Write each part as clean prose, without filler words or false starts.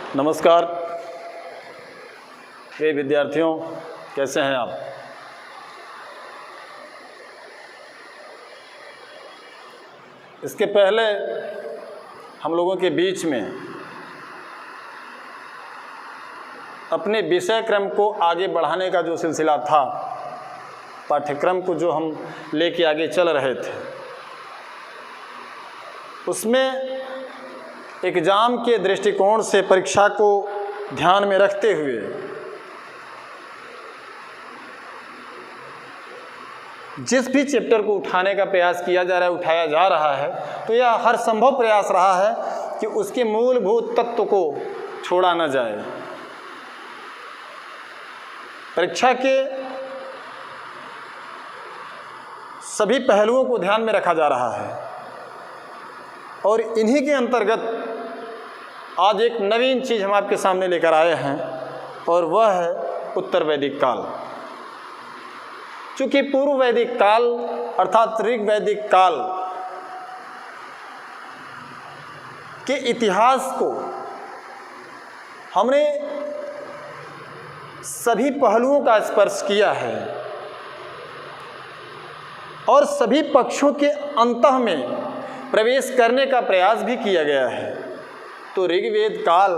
नमस्कार हे विद्यार्थियों, कैसे हैं आप। इसके पहले हम लोगों के बीच में अपने विषय क्रम को आगे बढ़ाने का जो सिलसिला था, पाठ्यक्रम को जो हम लेके आगे चल रहे थे, उसमें एग्ज़ाम के दृष्टिकोण से परीक्षा को ध्यान में रखते हुए जिस भी चैप्टर को उठाने का प्रयास किया जा रहा है, उठाया जा रहा है, तो यह हर संभव प्रयास रहा है कि उसके मूलभूत तत्व को छोड़ा न जाए। परीक्षा के सभी पहलुओं को ध्यान में रखा जा रहा है और इन्हीं के अंतर्गत आज एक नवीन चीज़ हम आपके सामने लेकर आए हैं और वह है उत्तर वैदिक काल। चूँकि पूर्व वैदिक काल अर्थात ऋग वैदिक काल के इतिहास को हमने सभी पहलुओं का स्पर्श किया है और सभी पक्षों के अंतः में प्रवेश करने का प्रयास भी किया गया है। तो ऋग्वेद काल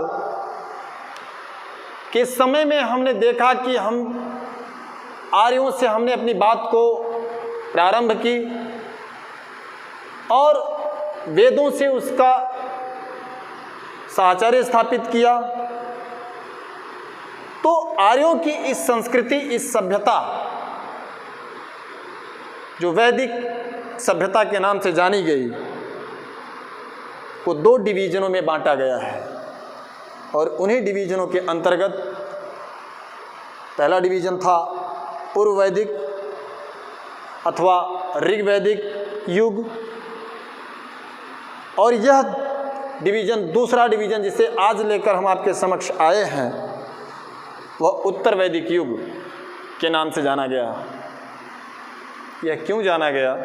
के समय में हमने देखा कि हम आर्यों से हमने अपनी बात को प्रारंभ की और वेदों से उसका साहचर्य स्थापित किया। तो आर्यों की इस संस्कृति, इस सभ्यता जो वैदिक सभ्यता के नाम से जानी गई, को 2 डिवीजनों में बांटा गया है और उन्हीं डिवीजनों के अंतर्गत पहला डिवीजन था पूर्व वैदिक अथवा ऋग्वैदिक युग और यह डिवीजन, दूसरा डिवीजन जिसे आज लेकर हम आपके समक्ष आए हैं, वह उत्तर वैदिक युग के नाम से जाना गया। यह क्यों जाना गया,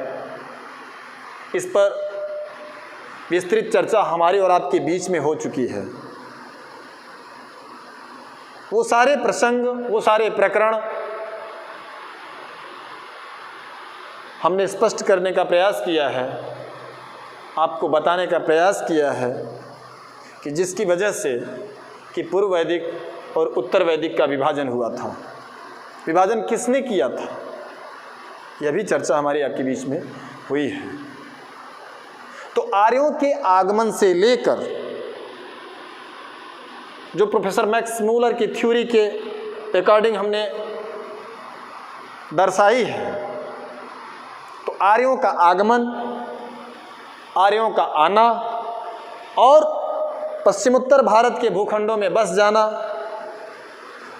इस पर विस्तृत चर्चा हमारी और आपके बीच में हो चुकी है। वो सारे प्रसंग, वो सारे प्रकरण हमने स्पष्ट करने का प्रयास किया है, आपको बताने का प्रयास किया है कि जिसकी वजह से कि पूर्व वैदिक और उत्तर वैदिक का विभाजन हुआ था। विभाजन किसने किया था, यह भी चर्चा हमारी आपके बीच में हुई है। तो आर्यों के आगमन से लेकर जो प्रोफेसर मैक्स मूलर की थ्योरी के अकॉर्डिंग हमने दर्शाई है, तो आर्यों का आगमन, आर्यों का आना और पश्चिमोत्तर भारत के भूखंडों में बस जाना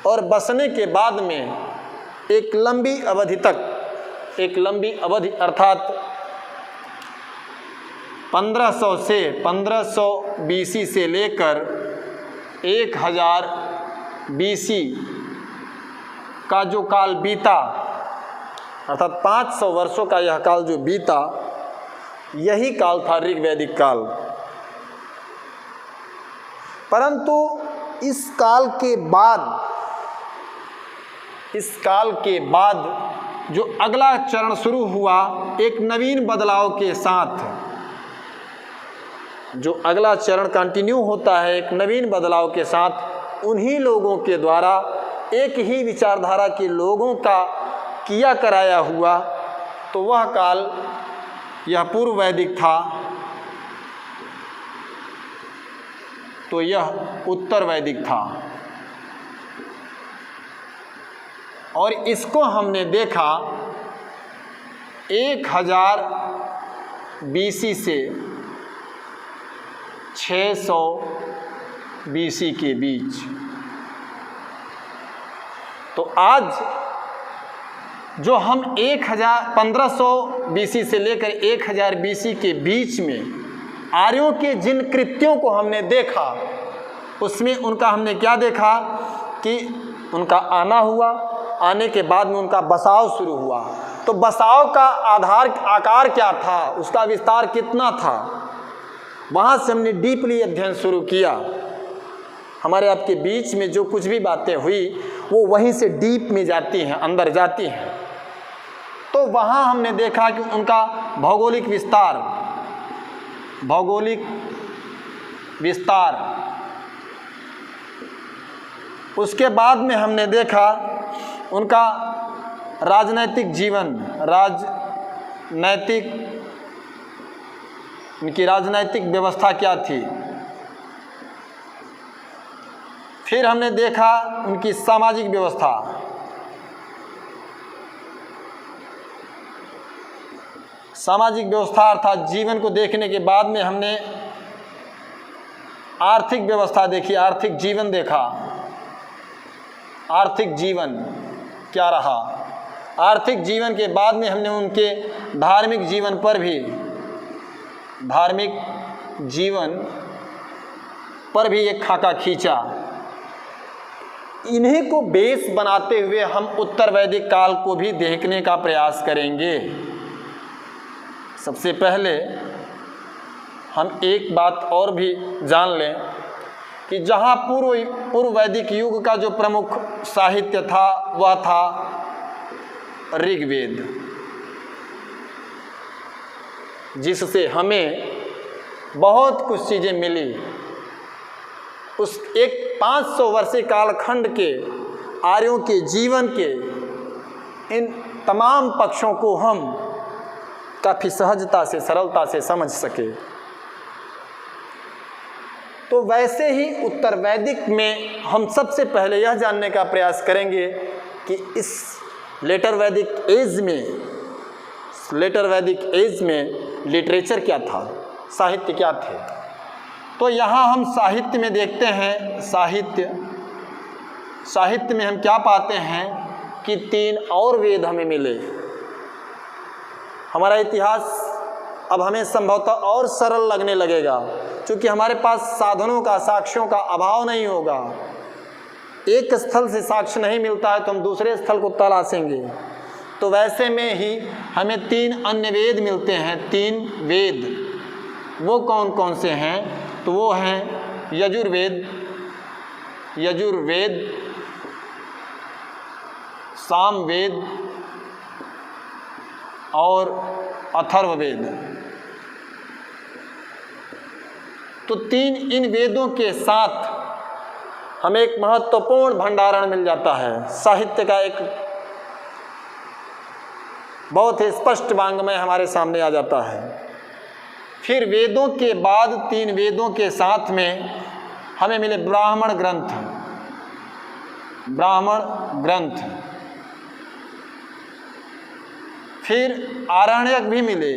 और बसने के बाद में एक लंबी अवधि तक, एक लंबी अवधि अर्थात 1500 BC से लेकर 1000 BC का जो काल बीता, अर्थात 500 वर्षों का यह काल जो बीता, यही काल था ऋग्वैदिक काल। परंतु इस काल के बाद जो अगला चरण शुरू हुआ, एक नवीन बदलाव के साथ जो अगला चरण कंटिन्यू होता है एक नवीन बदलाव के साथ, उन्हीं लोगों के द्वारा एक ही विचारधारा के लोगों का किया कराया हुआ, तो वह काल यह पूर्व वैदिक था, तो यह उत्तर वैदिक था। और इसको हमने देखा 1000 BC से 600 BC के बीच। तो आज जो हम 1500 BC से लेकर 1000 BC के बीच में आर्यों के जिन कृत्यों को हमने देखा, उसमें उनका हमने क्या देखा कि उनका आना हुआ, आने के बाद में उनका बसाव शुरू हुआ। तो बसाव का आकार क्या था, उसका विस्तार कितना था, वहाँ से हमने डीपली अध्ययन शुरू किया। हमारे आपके बीच में जो कुछ भी बातें हुई वो वहीं से डीप में जाती हैं, अंदर जाती हैं। तो वहाँ हमने देखा कि उनका भौगोलिक विस्तार, उसके बाद में हमने देखा उनका राजनैतिक जीवन, उनकी राजनैतिक व्यवस्था क्या थी। फिर हमने देखा उनकी सामाजिक व्यवस्था, अर्थात जीवन को देखने के बाद में हमने आर्थिक व्यवस्था देखी, आर्थिक जीवन देखा। आर्थिक जीवन क्या रहा, आर्थिक जीवन के बाद में हमने उनके धार्मिक जीवन पर भी एक खाका खींचा। इन्हीं को बेस बनाते हुए हम उत्तर वैदिक काल को भी देखने का प्रयास करेंगे। सबसे पहले हम एक बात और भी जान लें कि जहाँ पूर्व वैदिक युग का जो प्रमुख साहित्य था वह था ऋग्वेद, जिससे हमें बहुत कुछ चीज़ें मिली। उस एक 500 वर्षीय कालखंड के आर्यों के जीवन के इन तमाम पक्षों को हम काफ़ी सहजता से, सरलता से समझ सके। तो वैसे ही उत्तर वैदिक में हम सबसे पहले यह जानने का प्रयास करेंगे कि इस लेटर वैदिक एज में लिटरेचर क्या था, साहित्य क्या थे। तो यहाँ हम साहित्य में देखते हैं, साहित्य में हम क्या पाते हैं कि 3 और वेद हमें मिले। हमारा इतिहास अब हमें संभवतः और सरल लगने लगेगा, क्योंकि हमारे पास साधनों का, साक्ष्यों का अभाव नहीं होगा। एक स्थल से साक्ष्य नहीं मिलता है तो हम दूसरे स्थल को तलाशेंगे। तो वैसे में ही हमें 3 अन्य वेद मिलते हैं। 3 वेद वो कौन कौन से हैं? तो वो हैं यजुर्वेद, सामवेद और अथर्ववेद। तो 3 इन वेदों के साथ हमें एक महत्वपूर्ण भंडारण मिल जाता है। साहित्य का एक बहुत ही स्पष्ट वांग्मय हमारे सामने आ जाता है। फिर वेदों के बाद 3 वेदों के साथ में हमें मिले ब्राह्मण ग्रंथ, फिर आरण्यक भी मिले,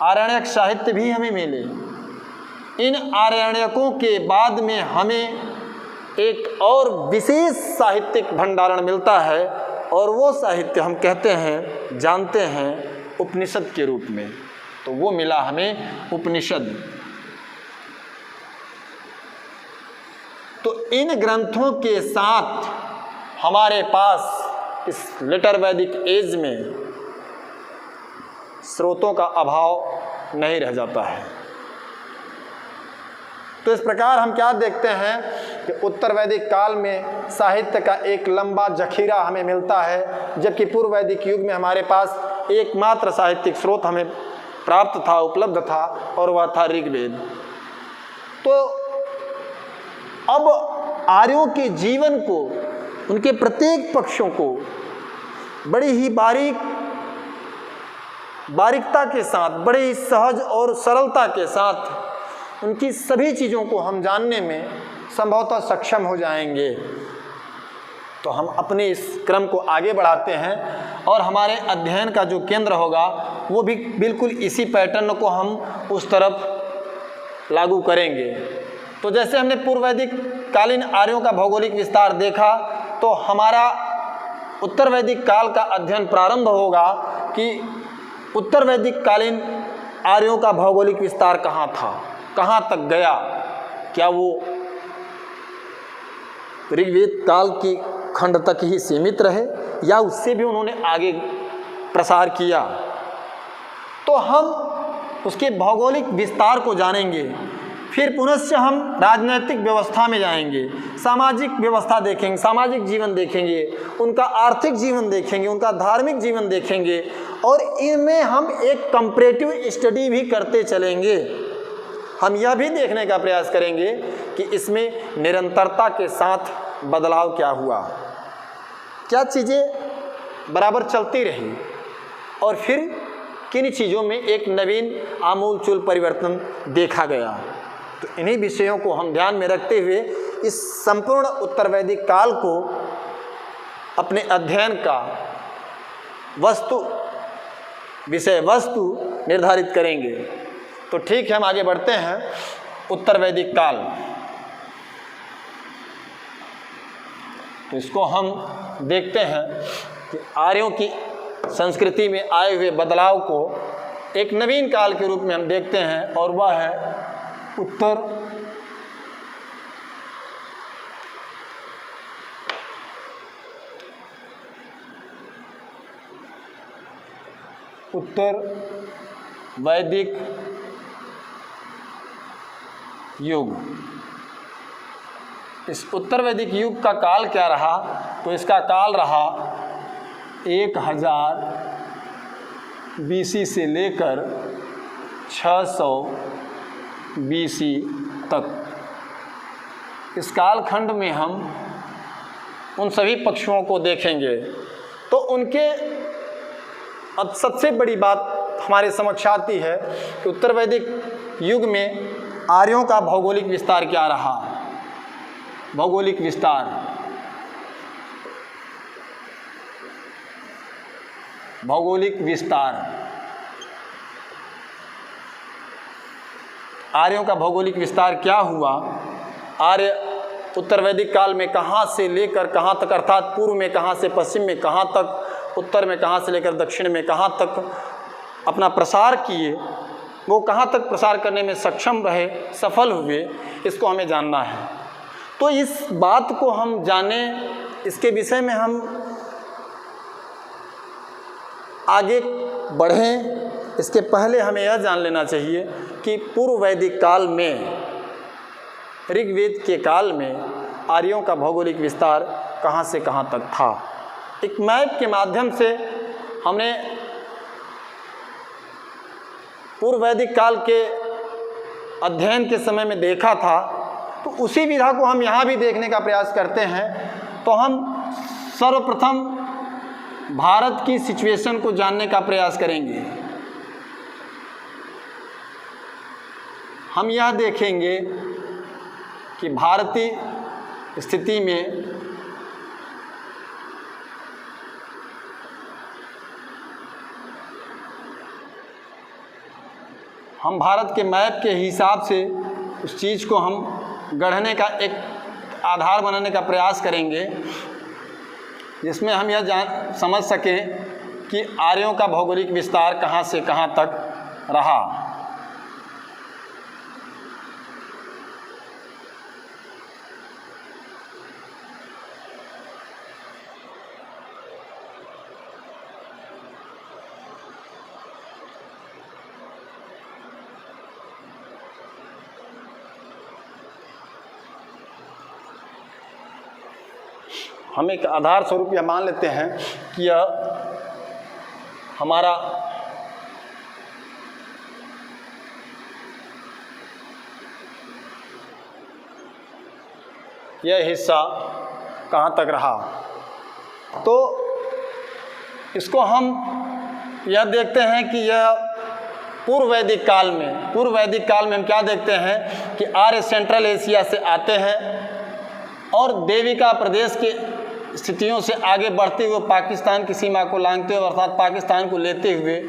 आरण्यक साहित्य भी हमें मिले। इन आरण्यकों के बाद में हमें एक और विशेष साहित्यिक भंडारण मिलता है, और वो साहित्य हम कहते हैं, जानते हैं उपनिषद के रूप में। तो वो मिला हमें उपनिषद। तो इन ग्रंथों के साथ हमारे पास इस लेटर वैदिक एज में स्रोतों का अभाव नहीं रह जाता है। तो इस प्रकार हम क्या देखते हैं कि उत्तर वैदिक काल में साहित्य का एक लंबा जखीरा हमें मिलता है, जबकि पूर्व वैदिक युग में हमारे पास एकमात्र साहित्यिक स्रोत हमें प्राप्त था, उपलब्ध था, और वह था ऋग्वेद। तो अब आर्यों के जीवन को, उनके प्रत्येक पक्षों को बड़ी ही बारीकता के साथ, बड़े ही सहज और सरलता के साथ उनकी सभी चीज़ों को हम जानने में संभवतः सक्षम हो जाएंगे। तो हम अपने इस क्रम को आगे बढ़ाते हैं, और हमारे अध्ययन का जो केंद्र होगा वो भी बिल्कुल इसी पैटर्न को हम उस तरफ लागू करेंगे। तो जैसे हमने पूर्व वैदिक कालीन आर्यों का भौगोलिक विस्तार देखा, तो हमारा उत्तर वैदिक काल का अध्ययन प्रारंभ होगा कि उत्तर वैदिक कालीन आर्यों का भौगोलिक विस्तार कहाँ था, कहाँ तक गया। क्या वो ऋग्वेद काल की खंड तक ही सीमित रहे, या उससे भी उन्होंने आगे प्रसार किया? तो हम उसके भौगोलिक विस्तार को जानेंगे। फिर पुनश्च हम राजनीतिक व्यवस्था में जाएंगे, सामाजिक व्यवस्था देखेंगे, सामाजिक जीवन देखेंगे, उनका आर्थिक जीवन देखेंगे, उनका धार्मिक जीवन देखेंगे, और इनमें हम एक कंपैरेटिव स्टडी भी करते चलेंगे। हम यह भी देखने का प्रयास करेंगे कि इसमें निरंतरता के साथ बदलाव क्या हुआ, क्या चीज़ें बराबर चलती रही, और फिर किन चीज़ों में एक नवीन आमूलचूल परिवर्तन देखा गया। तो इन्हीं विषयों को हम ध्यान में रखते हुए इस संपूर्ण उत्तर वैदिक काल को अपने अध्ययन का विषय वस्तु निर्धारित करेंगे। तो ठीक है, हम आगे बढ़ते हैं। उत्तर वैदिक काल, तो इसको हम देखते हैं कि आर्यों की संस्कृति में आए हुए बदलाव को एक नवीन काल के रूप में हम देखते हैं, और वह है उत्तर वैदिक युग। इस उत्तर वैदिक युग का काल क्या रहा? तो इसका काल रहा 1000 BC से लेकर 600 BC तक। इस कालखंड में हम उन सभी पक्षुओं को देखेंगे। तो उनके अब सबसे बड़ी बात हमारे समक्ष आती है कि उत्तर वैदिक युग में आर्यों का भौगोलिक विस्तार क्या रहा। भौगोलिक विस्तार, भौगोलिक विस्तार, आर्यों का भौगोलिक विस्तार क्या हुआ? आर्य उत्तर वैदिक काल में कहाँ से लेकर कहाँ तक, अर्थात पूर्व में कहाँ से पश्चिम में कहाँ तक, उत्तर में कहाँ से लेकर दक्षिण में कहाँ तक अपना प्रसार किए, वो कहाँ तक प्रसार करने में सक्षम रहे, सफल हुए, इसको हमें जानना है। तो इस बात को हम जानें, इसके विषय में हम आगे बढ़ें, इसके पहले हमें यह जान लेना चाहिए कि पूर्व वैदिक काल में, ऋग्वेद के काल में आर्यों का भौगोलिक विस्तार कहाँ से कहाँ तक था। एक मैप के माध्यम से हमने पूर्व वैदिक काल के अध्ययन के समय में देखा था, तो उसी विधा को हम यहाँ भी देखने का प्रयास करते हैं। तो हम सर्वप्रथम भारत की सिचुएशन को जानने का प्रयास करेंगे। हम यह देखेंगे कि भारतीय स्थिति में हम भारत के मैप के हिसाब से उस चीज़ को हम गढ़ने का एक आधार बनाने का प्रयास करेंगे, जिसमें हम यह समझ सकें कि आर्यों का भौगोलिक विस्तार कहाँ से कहाँ तक रहा। हम एक आधार स्वरूप यह मान लेते हैं कि यह हमारा यह हिस्सा कहाँ तक रहा। तो इसको हम यह देखते हैं कि यह पूर्व वैदिक काल में हम क्या देखते हैं कि आर्य सेंट्रल एशिया से आते हैं और देविका प्रदेश के स्थितियों से आगे बढ़ते हुए पाकिस्तान की सीमा को लांघते हुए, अर्थात पाकिस्तान को लेते हुए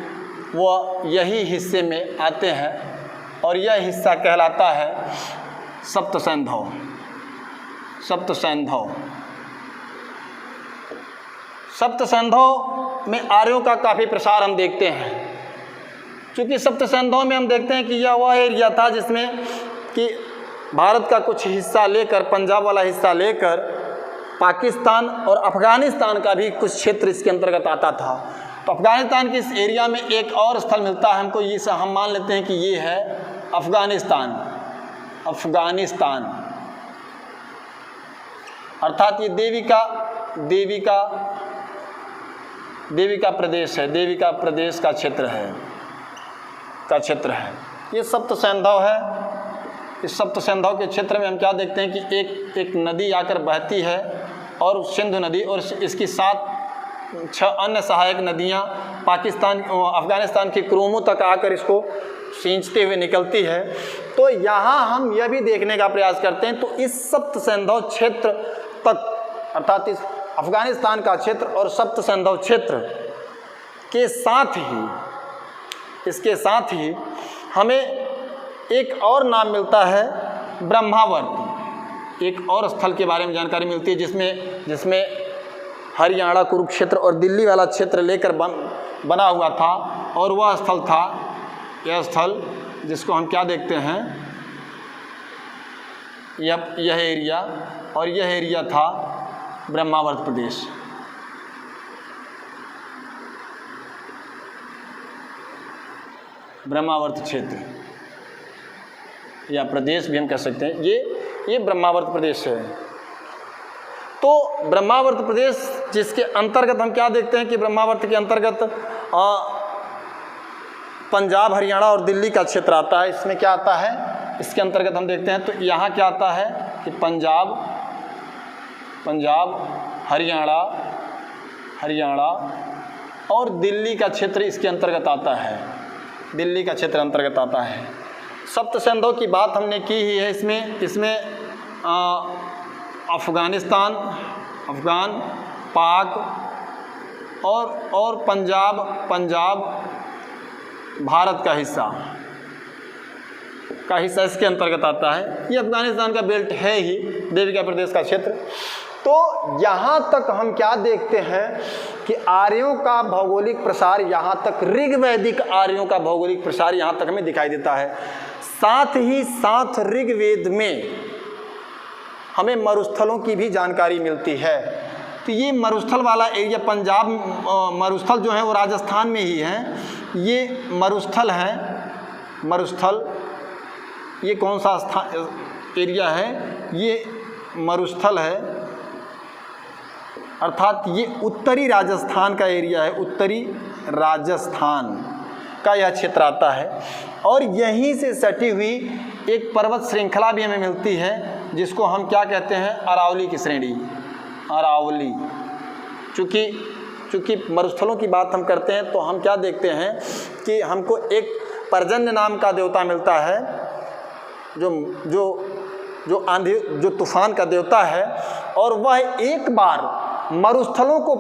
वह यही हिस्से में आते हैं, और यह हिस्सा कहलाता है सप्त सैंधव। सप्त सैंधव में आर्यों का काफ़ी प्रसार हम देखते हैं, क्योंकि सप्त सैंधव में हम देखते हैं कि यह वह एरिया था जिसमें कि भारत का कुछ हिस्सा लेकर, पंजाब वाला हिस्सा लेकर पाकिस्तान और अफ़गानिस्तान का भी कुछ क्षेत्र इसके अंतर्गत आता था। तो अफ़गानिस्तान के इस एरिया में एक और स्थल मिलता है हमको, ये हम मान लेते हैं कि ये है अफ़गानिस्तान। अफगानिस्तान, अर्थात ये देवी का प्रदेश है, देवी का प्रदेश का क्षेत्र है, ये सप्त सैंधव है। इस सप्त सैंधव के क्षेत्र में हम क्या देखते हैं कि एक नदी आकर बहती है, और सिंधु नदी, और इसकी 6 अन्य सहायक नदियाँ अफ़गानिस्तान के क्रोमों तक आकर इसको सींचते हुए निकलती है। तो यहाँ हम यह भी देखने का प्रयास करते हैं, तो इस सप्त सैंधव क्षेत्र तक, अर्थात इस अफ़गानिस्तान का क्षेत्र और सप्त सैंधव क्षेत्र के साथ ही हमें एक और नाम मिलता है ब्रह्मावर्त। एक और स्थल के बारे में जानकारी मिलती है जिसमें हरियाणा, कुरुक्षेत्र और दिल्ली वाला क्षेत्र लेकर बना हुआ था, और वह स्थल था, यह स्थल जिसको हम क्या देखते हैं, यह एरिया, और यह एरिया था ब्रह्मावर्त प्रदेश। ब्रह्मावर्त क्षेत्र या प्रदेश भी हम कह सकते हैं, ये ब्रह्मावर्त प्रदेश है। तो ब्रह्मावर्त प्रदेश जिसके अंतर्गत हम क्या देखते हैं कि ब्रह्मावर्त के अंतर्गत पंजाब, हरियाणा और दिल्ली का क्षेत्र आता है। इसमें क्या आता है, इसके अंतर्गत हम देखते हैं तो यहाँ क्या आता है कि पंजाब, हरियाणा और दिल्ली का क्षेत्र इसके अंतर्गत आता है, दिल्ली का क्षेत्र अंतर्गत आता है। सप्त सैंधव की बात हमने की ही है। इसमें अफ़गानिस्तान, पाक और पंजाब भारत का हिस्सा इसके अंतर्गत आता है। ये अफ़गानिस्तान का बेल्ट है ही, देवी का प्रदेश का क्षेत्र। तो यहाँ तक हम क्या देखते हैं कि आर्यों का भौगोलिक प्रसार, यहाँ तक ऋग्वैदिक आर्यों का भौगोलिक प्रसार यहाँ तक हमें दिखाई देता है। साथ ही साथ ऋग्वेद में हमें मरुस्थलों की भी जानकारी मिलती है। तो ये मरुस्थल वाला एरिया, पंजाब मरुस्थल जो है वो राजस्थान में ही है। ये मरुस्थल है, ये कौन सा एरिया है, ये मरुस्थल है, अर्थात ये उत्तरी राजस्थान का एरिया है, उत्तरी राजस्थान का यह क्षेत्र आता है। और यहीं से सटी हुई एक पर्वत श्रृंखला भी हमें मिलती है जिसको हम क्या कहते हैं, अरावली की श्रेणी, अरावली। चूँकि मरुस्थलों की बात हम करते हैं तो हम क्या देखते हैं कि हमको एक पर्जन्य नाम का देवता मिलता है, जो आंधी, जो तूफान का देवता है, और वह एक बार मरुस्थलों को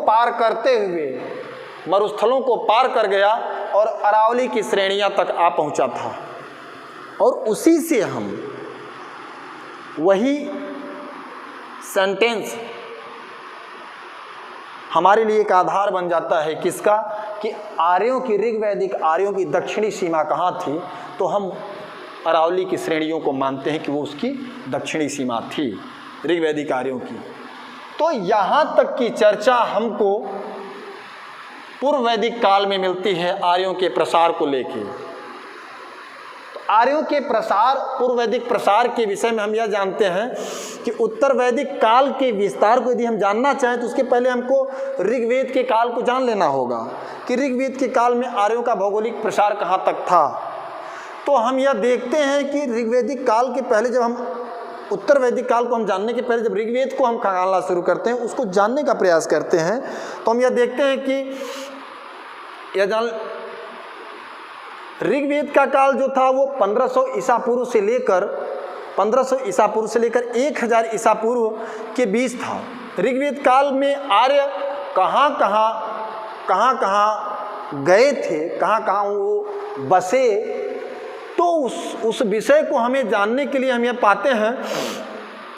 पार कर गया और अरावली की श्रेणियां तक आ पहुंचा था। और उसी से हम वही सेंटेंस हमारे लिए एक आधार बन जाता है किसका, कि आर्यों की, ऋग्वैदिक आर्यों की दक्षिणी सीमा कहाँ थी, तो हम अरावली की श्रेणियों को मानते हैं कि वो उसकी दक्षिणी सीमा थी ऋग्वैदिक आर्यों की। तो यहाँ तक की चर्चा हमको पूर्व वैदिक काल में मिलती है आर्यों के प्रसार को लेके। तो आर्यों के प्रसार, पूर्व वैदिक प्रसार के विषय में हम यह जानते हैं कि उत्तर वैदिक काल के विस्तार को यदि हम जानना चाहें तो उसके पहले हमको ऋग्वेद के काल को जान लेना होगा कि ऋग्वेद के काल में आर्यों का भौगोलिक प्रसार कहाँ तक था। तो हम यह देखते हैं कि ऋग्वैदिक काल के पहले, जब हम उत्तर वैदिक काल को हम जानने के पहले जब ऋग्वेद को हम खंगालना शुरू करते हैं, उसको जानने का प्रयास करते हैं, तो हम यह देखते हैं कि ऋग्वेद का काल जो था वो 1500 ईसा पूर्व से लेकर 1000 ईसा पूर्व के बीच था। ऋग्वेद काल में आर्य कहाँ कहाँ गए थे, कहाँ वो बसे, तो उस विषय को हमें जानने के लिए हम यह पाते हैं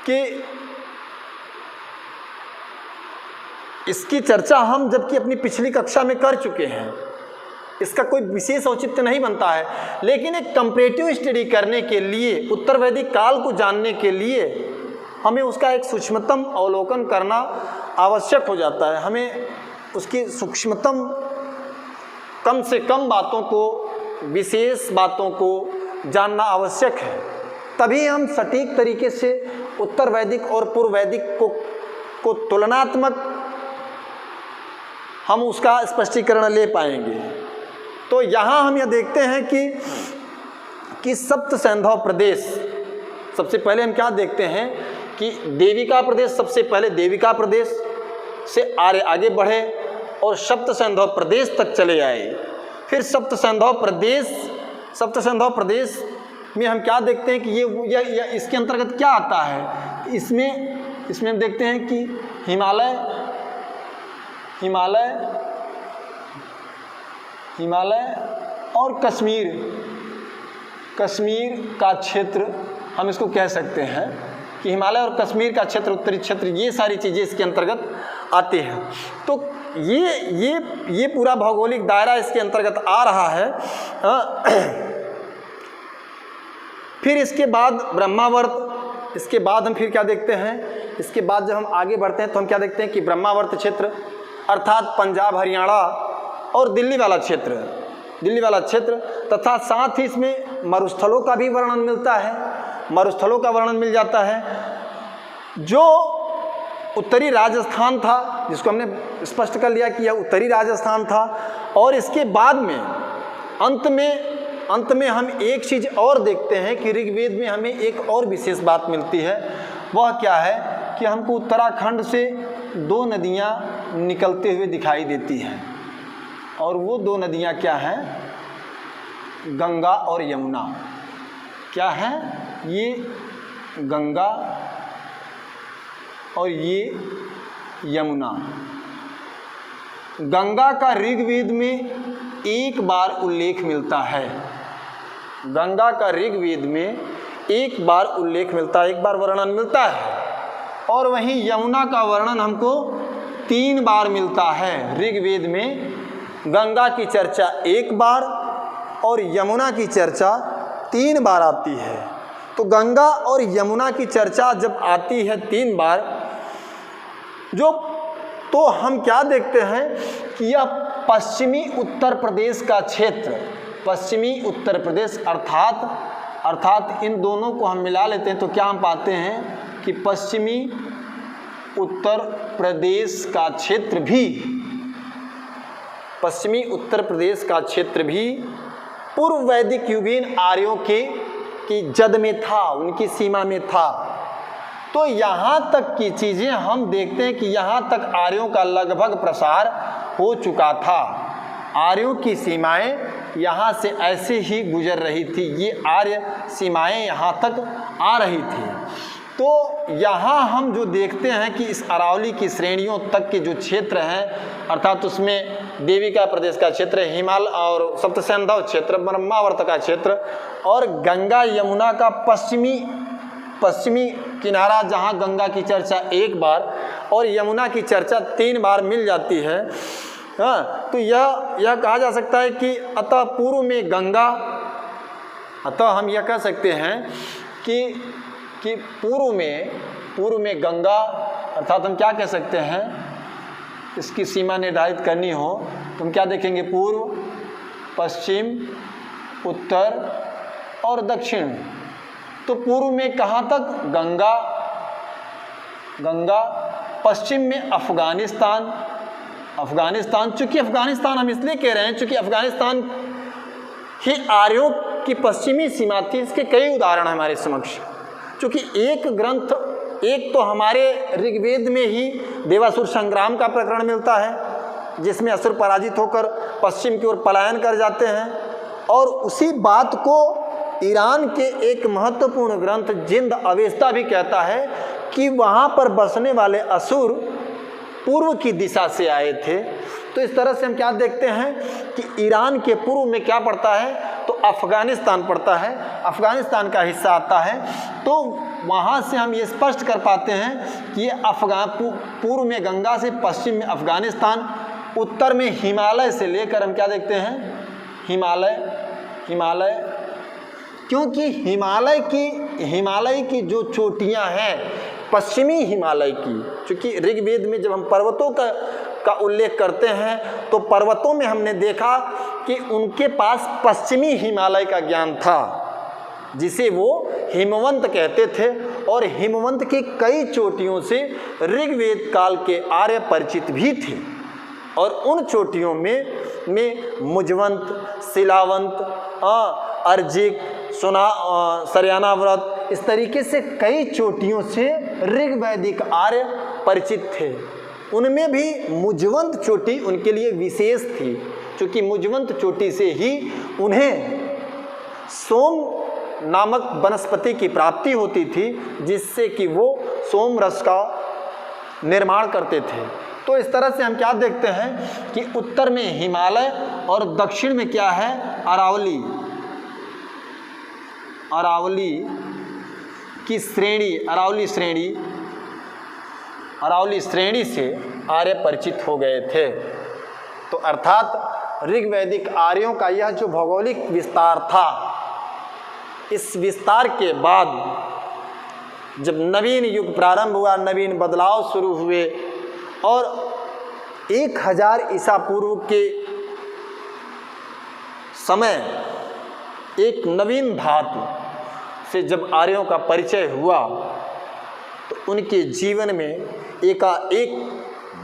कि इसकी चर्चा हम जबकि अपनी पिछली कक्षा में कर चुके हैं, इसका कोई विशेष औचित्य नहीं बनता है, लेकिन एक कंपैरेटिव स्टडी करने के लिए, उत्तर वैदिक काल को जानने के लिए हमें उसका एक सूक्ष्मतम अवलोकन करना आवश्यक हो जाता है। हमें उसकी सूक्ष्मतम, कम से कम बातों को, विशेष बातों को जानना आवश्यक है। तभी हम सटीक तरीके से उत्तर वैदिक और पूर्व वैदिक को तुलनात्मक हम उसका स्पष्टीकरण ले पाएंगे। तो यहाँ हम यह देखते हैं कि सप्त सैंधव प्रदेश, सबसे पहले हम क्या देखते हैं कि देविका प्रदेश, सबसे पहले देविका प्रदेश से आगे बढ़े और सप्त सैंधव प्रदेश तक चले आए। फिर सप्त सैंधव प्रदेश में हम क्या देखते हैं कि ये इसके अंतर्गत क्या आता है। इसमें हम देखते हैं कि हिमालय और कश्मीर का क्षेत्र, हम इसको कह सकते हैं कि हिमालय और कश्मीर का क्षेत्र, उत्तरी क्षेत्र, ये सारी चीज़ें इसके अंतर्गत आते हैं। तो ये पूरा भौगोलिक दायरा इसके अंतर्गत आ रहा है। फिर इसके बाद ब्रह्मावर्त, इसके बाद हम फिर क्या देखते हैं, इसके बाद जब हम आगे बढ़ते हैं तो हम क्या देखते हैं कि ब्रह्मावर्त क्षेत्र अर्थात पंजाब, हरियाणा और दिल्ली वाला क्षेत्र तथा साथ ही इसमें मरुस्थलों का भी वर्णन मिलता है, मरुस्थलों का वर्णन मिल जाता है। जो उत्तरी राजस्थान था, जिसको हमने स्पष्ट कर लिया कि यह उत्तरी राजस्थान था। और इसके बाद में अंत में हम एक चीज़ और देखते हैं कि ऋग्वेद में हमें एक और विशेष बात मिलती है। वह क्या है कि हमको उत्तराखंड से 2 नदियाँ निकलते हुए दिखाई देती हैं, और वो 2 नदियाँ क्या हैं, गंगा और यमुना। क्या है ये, गंगा और ये यमुना। गंगा का ऋग्वेद में एक बार उल्लेख मिलता है, गंगा का ऋग्वेद में एक बार उल्लेख मिलता है, एक बार वर्णन मिलता है। और वहीं यमुना का वर्णन हमको 3 बार मिलता है। ऋग्वेद में गंगा की चर्चा 1 बार और यमुना की चर्चा 3 बार आती है। तो गंगा और यमुना की चर्चा जब आती है 3 बार, तो हम क्या देखते हैं कि यह पश्चिमी उत्तर प्रदेश का क्षेत्र, पश्चिमी उत्तर प्रदेश अर्थात इन दोनों को हम मिला लेते हैं तो क्या हम पाते हैं कि पश्चिमी उत्तर प्रदेश का क्षेत्र भी पूर्व वैदिक युगीन आर्यों की जद में था, उनकी सीमा में था। तो यहाँ तक की चीज़ें हम देखते हैं कि यहाँ तक आर्यों का लगभग प्रसार हो चुका था। आर्यों की सीमाएं यहाँ से ऐसे ही गुजर रही थी, ये आर्य सीमाएं यहाँ तक आ रही थी। तो यहाँ हम जो देखते हैं कि इस अरावली की श्रेणियों तक के जो क्षेत्र हैं, अर्थात उसमें देविका प्रदेश का क्षेत्र, हिमालय और सप्तसैंधव क्षेत्र, ब्रह्मावर्त का क्षेत्र और गंगा यमुना का पश्चिमी किनारा, जहाँ गंगा की चर्चा 1 बार और यमुना की चर्चा 3 बार मिल जाती है। हाँ, तो यह कहा जा सकता है कि अतः पूर्व में गंगा, अतः हम यह कह सकते हैं कि पूर्व में गंगा, अर्थात हम क्या कह सकते हैं, इसकी सीमा निर्धारित करनी हो तो हम क्या देखेंगे, पूर्व, पश्चिम, उत्तर और दक्षिण। तो पूर्व में कहाँ तक, गंगा, पश्चिम में अफगानिस्तान। चूँकि अफगानिस्तान हम इसलिए कह रहे हैं चूँकि अफगानिस्तान ही आर्यों की पश्चिमी सीमा थी। इसके कई उदाहरण हमारे समक्ष, चूँकि एक तो हमारे ऋग्वेद में ही देवासुर संग्राम का प्रकरण मिलता है, जिसमें असुर पराजित होकर पश्चिम की ओर पलायन कर जाते हैं। और उसी बात को ईरान के एक महत्वपूर्ण ग्रंथ जिंद अवेस्ता भी कहता है कि वहाँ पर बसने वाले असुर पूर्व की दिशा से आए थे। तो इस तरह से हम क्या देखते हैं कि ईरान के पूर्व में क्या पड़ता है, तो अफ़गानिस्तान पड़ता है, अफ़गानिस्तान का हिस्सा आता है। तो वहाँ से हम ये स्पष्ट कर पाते हैं कि ये पूर्व में गंगा से, पश्चिम में अफ़गानिस्तान, उत्तर में हिमालय से लेकर हम क्या देखते हैं, हिमालय, क्योंकि हिमालय की जो चोटियाँ हैं, पश्चिमी हिमालय की, चूँकि ऋग्वेद में जब हम पर्वतों का उल्लेख करते हैं तो पर्वतों में हमने देखा कि उनके पास पश्चिमी हिमालय का ज्ञान था, जिसे वो हिमवंत कहते थे और हिमवंत की कई चोटियों से ऋग्वेद काल के आर्य परिचित भी थे। और उन चोटियों में मुजवंत, शिलावंत, अर्जिक, सरयानाव्रत, इस तरीके से कई चोटियों से ऋग्वैदिक आर्य परिचित थे। उनमें भी मुजवंत चोटी उनके लिए विशेष थी, क्योंकि मुजवंत चोटी से ही उन्हें सोम नामक वनस्पति की प्राप्ति होती थी, जिससे कि वो सोम रस का निर्माण करते थे। तो इस तरह से हम क्या देखते हैं कि उत्तर में हिमालय और दक्षिण में क्या है, अरावली। अरावली की श्रेणी, अरावली श्रेणी से आर्य परिचित हो गए थे। तो अर्थात ऋग्वैदिक आर्यों का यह जो भौगोलिक विस्तार था, इस विस्तार के बाद जब नवीन युग प्रारंभ हुआ, नवीन बदलाव शुरू हुए और 1000 ईसा पूर्व के समय एक नवीन धातु से जब आर्यों का परिचय हुआ, तो उनके जीवन में एकाएक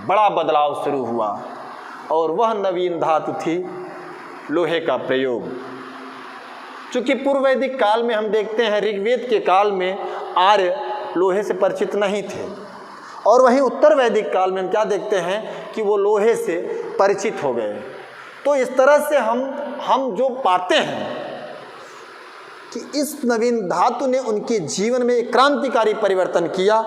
बड़ा बदलाव शुरू हुआ और वह नवीन धातु थी लोहे का प्रयोग। चूँकि पूर्व वैदिक काल में हम देखते हैं, ऋग्वेद के काल में आर्य लोहे से परिचित नहीं थे, और वहीं उत्तर वैदिक काल में हम क्या देखते हैं कि वो लोहे से परिचित हो गए। तो इस तरह से हम जो पाते हैं कि इस नवीन धातु ने उनके जीवन में एक क्रांतिकारी परिवर्तन किया,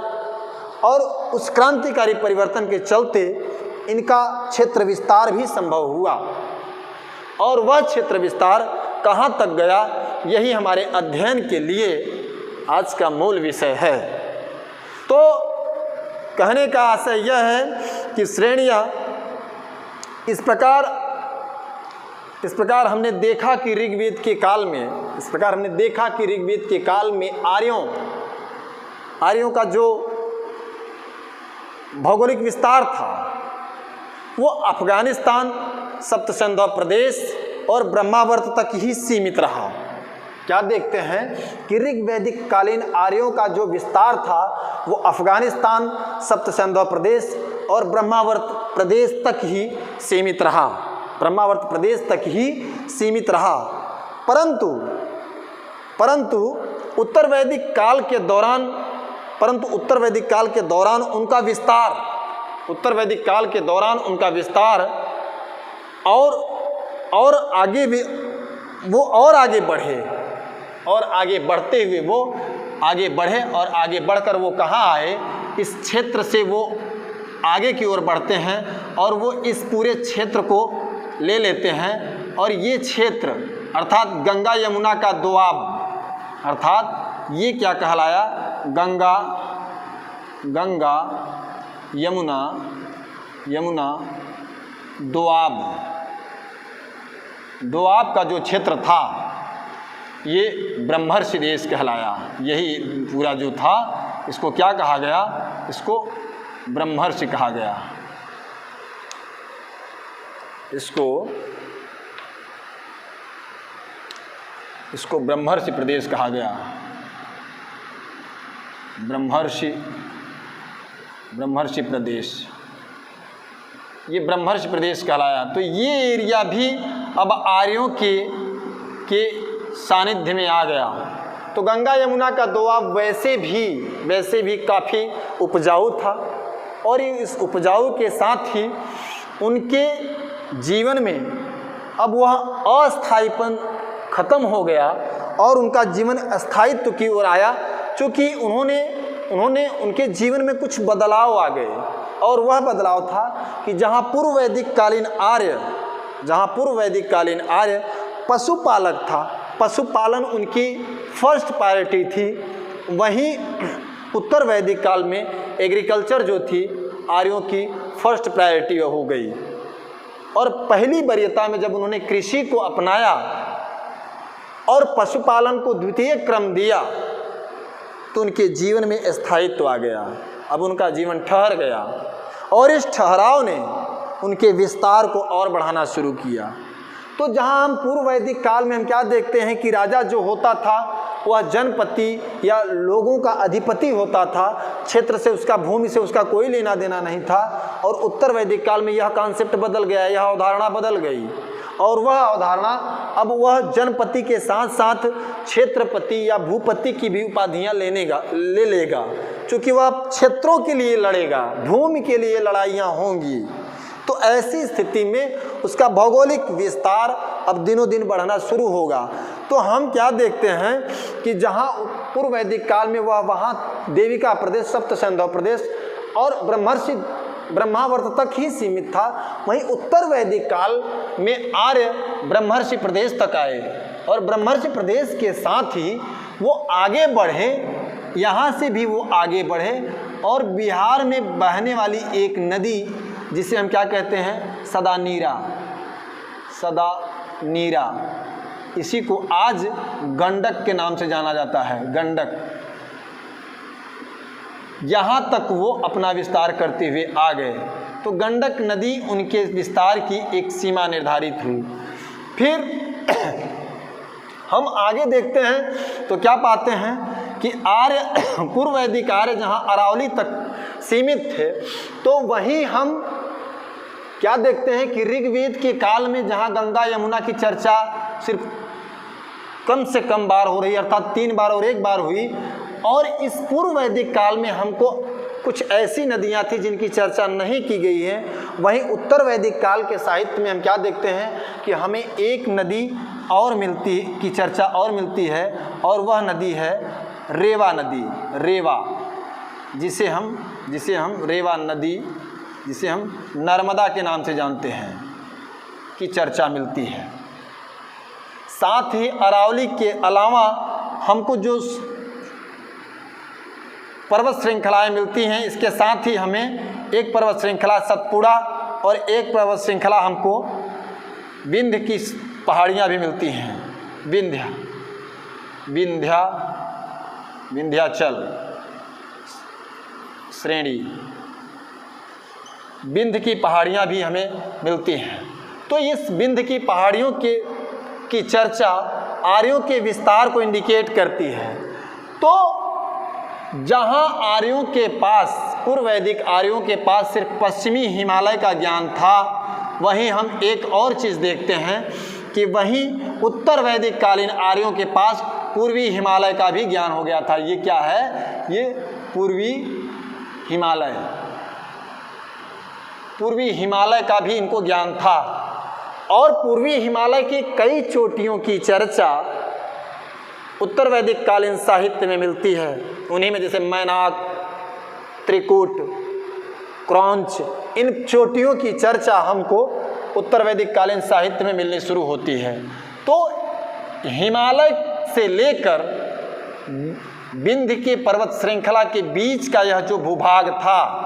और उस क्रांतिकारी परिवर्तन के चलते इनका क्षेत्र विस्तार भी संभव हुआ। और वह क्षेत्र विस्तार कहाँ तक गया, यही हमारे अध्ययन के लिए आज का मूल विषय है। तो कहने का आशय यह है कि श्रेणियाँ इस प्रकार हमने देखा कि ऋग्वेद के काल में आर्यों का जो भौगोलिक विस्तार था वो अफगानिस्तान, सप्तसंधव प्रदेश और ब्रह्मावर्त तक ही सीमित रहा। क्या देखते हैं कि ऋग्वैदिक कालीन आर्यों का जो विस्तार था वो अफगानिस्तान, सप्तसंधव प्रदेश और ब्रह्मावर्त प्रदेश तक ही सीमित रहा, परंतु उत्तर वैदिक काल के दौरान उनका विस्तार और आगे भी वो और आगे बढ़े, और आगे बढ़ते हुए वो आगे बढ़े और आगे बढ़कर वो कहाँ आए, इस क्षेत्र से वो आगे की ओर बढ़ते हैं और वो इस पूरे क्षेत्र को ले लेते हैं। और ये क्षेत्र अर्थात गंगा यमुना का दोआब, अर्थात ये क्या कहलाया, गंगा यमुना दोआब का जो क्षेत्र था ये ब्रह्मर्षि देश कहलाया। यही पूरा जो था इसको क्या कहा गया, इसको ब्रह्मर्षि कहा गया, इसको ब्रह्मर्षि प्रदेश कहा गया। ब्रह्मर्षि प्रदेश, ये ब्रह्मर्षि प्रदेश कहलाया। तो ये एरिया भी अब आर्यों के सानिध्य में आ गया। तो गंगा यमुना का दोआब वैसे भी काफ़ी उपजाऊ था, और इस उपजाऊ के साथ ही उनके जीवन में अब वह अस्थायीपन खत्म हो गया और उनका जीवन स्थायित्व की ओर आया, क्योंकि उनके जीवन में कुछ बदलाव आ गए। और वह बदलाव था कि जहाँ पूर्व वैदिक कालीन आर्य पशुपालक था, पशुपालन उनकी फर्स्ट प्रायोरिटी थी, वहीं उत्तर वैदिक काल में एग्रीकल्चर जो थी आर्यों की फर्स्ट प्रायोरिटी हो गई। और पहली वरीयता में जब उन्होंने कृषि को अपनाया और पशुपालन को द्वितीय क्रम दिया, तो उनके जीवन में स्थायित्व आ गया। अब उनका जीवन ठहर गया, और इस ठहराव ने उनके विस्तार को और बढ़ाना शुरू किया। तो जहां हम पूर्व वैदिक काल में हम क्या देखते हैं कि राजा जो होता था वह जनपति या लोगों का अधिपति होता था, क्षेत्र से, उसका भूमि से उसका कोई लेना देना नहीं था। और उत्तर वैदिक काल में यह कॉन्सेप्ट बदल गया, यह अवधारणा बदल गई और वह अवधारणा अब वह जनपति के साथ साथ क्षेत्रपति या भूपति की भी उपाधियां ले लेगा, क्योंकि वह क्षेत्रों के लिए लड़ेगा, भूमि के लिए लड़ाइयाँ होंगी। तो ऐसी स्थिति में उसका भौगोलिक विस्तार अब दिनों दिन बढ़ना शुरू होगा। तो हम क्या देखते हैं कि जहाँ पूर्व वैदिक काल में वह वहाँ देविका प्रदेश, सप्त सैंधव प्रदेश और ब्रह्मावर्त तक ही सीमित था, वहीं उत्तर वैदिक काल में आर्य ब्रह्मर्षि प्रदेश तक आए और ब्रह्मर्षि प्रदेश के साथ ही वो आगे बढ़े, यहाँ से भी वो आगे बढ़े और बिहार में बहने वाली एक नदी जिसे हम क्या कहते हैं, सदानीरा, इसी को आज गंडक के नाम से जाना जाता है, गंडक, यहाँ तक वो अपना विस्तार करते हुए आ गए। तो गंडक नदी उनके विस्तार की एक सीमा निर्धारित हुई। फिर हम आगे देखते हैं तो क्या पाते हैं कि आर्य, पूर्व वैदिक आर्य जहाँ अरावली तक सीमित थे, तो वहीं हम क्या देखते हैं कि ऋग्वेद के काल में जहाँ गंगा यमुना की चर्चा सिर्फ कम से कम बार हो रही, अर्थात 3 बार और 1 बार हुई, और इस पूर्व वैदिक काल में हमको कुछ ऐसी नदियाँ थी जिनकी चर्चा नहीं की गई है। वहीं उत्तर वैदिक काल के साहित्य में हम क्या देखते हैं कि हमें एक नदी और की चर्चा और मिलती है, और वह नदी है रेवा नदी, रेवा, जिसे हम रेवा नदी, जिसे हम नर्मदा के नाम से जानते हैं, की चर्चा मिलती है। साथ ही अरावली के अलावा हमको जो पर्वत श्रृंखलाएं मिलती हैं, इसके साथ ही हमें एक पर्वत श्रृंखला सतपुड़ा और एक पर्वत श्रृंखला हमको विंध्य की पहाड़ियाँ भी मिलती हैं, विंध्याचल श्रेणी, विंध्य की पहाड़ियाँ भी हमें मिलती हैं। तो इस विंध्य की पहाड़ियों की चर्चा आर्यों के विस्तार को इंडिकेट करती है। तो जहाँ आर्यों के पास, पूर्व वैदिक आर्यों के पास सिर्फ पश्चिमी हिमालय का ज्ञान था, वहीं हम एक और चीज़ देखते हैं कि वहीं उत्तर वैदिक कालीन आर्यों के पास पूर्वी हिमालय का भी ज्ञान हो गया था। ये क्या है? ये पूर्वी हिमालय का भी इनको ज्ञान था। और पूर्वी हिमालय की कई चोटियों की चर्चा उत्तर वैदिक कालीन साहित्य में मिलती है। उन्हीं में जैसे मैनाक, त्रिकूट, क्रौंच, इन चोटियों की चर्चा हमको उत्तर वैदिक कालीन साहित्य में मिलनी शुरू होती है। तो हिमालय से लेकर विंध्य की पर्वत श्रृंखला के बीच का यह जो भूभाग था,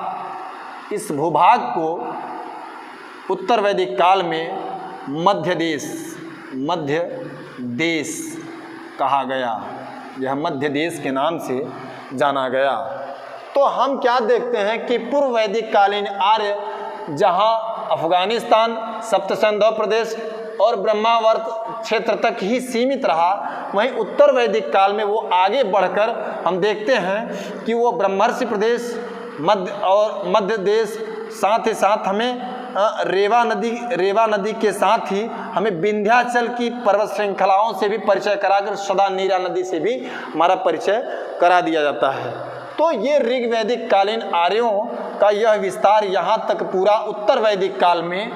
इस भूभाग को उत्तर वैदिक काल में मध्य देश कहा गया। यह मध्य देश के नाम से जाना गया। तो हम क्या देखते हैं कि पूर्व वैदिक कालीन आर्य जहां अफगानिस्तान, सप्त सैंधव प्रदेश और ब्रह्मावर्त क्षेत्र तक ही सीमित रहा, वहीं उत्तर वैदिक काल में वो आगे बढ़कर हम देखते हैं कि वो ब्रह्मर्षि प्रदेश, मध्य देश, साथ ही साथ हमें रेवा नदी के साथ ही हमें विंध्याचल की पर्वत श्रृंखलाओं से भी परिचय कराकर सदानीरा नदी से भी हमारा परिचय करा दिया जाता है। तो ये ऋग्वैदिक कालीन आर्यों का यह विस्तार यहाँ तक पूरा उत्तर वैदिक काल में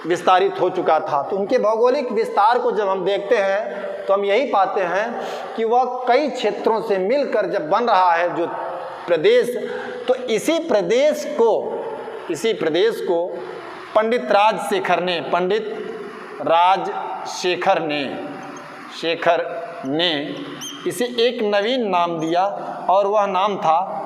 विस्तारित हो चुका था। तो उनके भौगोलिक विस्तार को जब हम देखते हैं तो हम यही पाते हैं कि वह कई क्षेत्रों से मिलकर जब बन रहा है जो प्रदेश, तो इसी प्रदेश को पंडित राजशेखर ने इसे एक नवीन नाम दिया और वह नाम था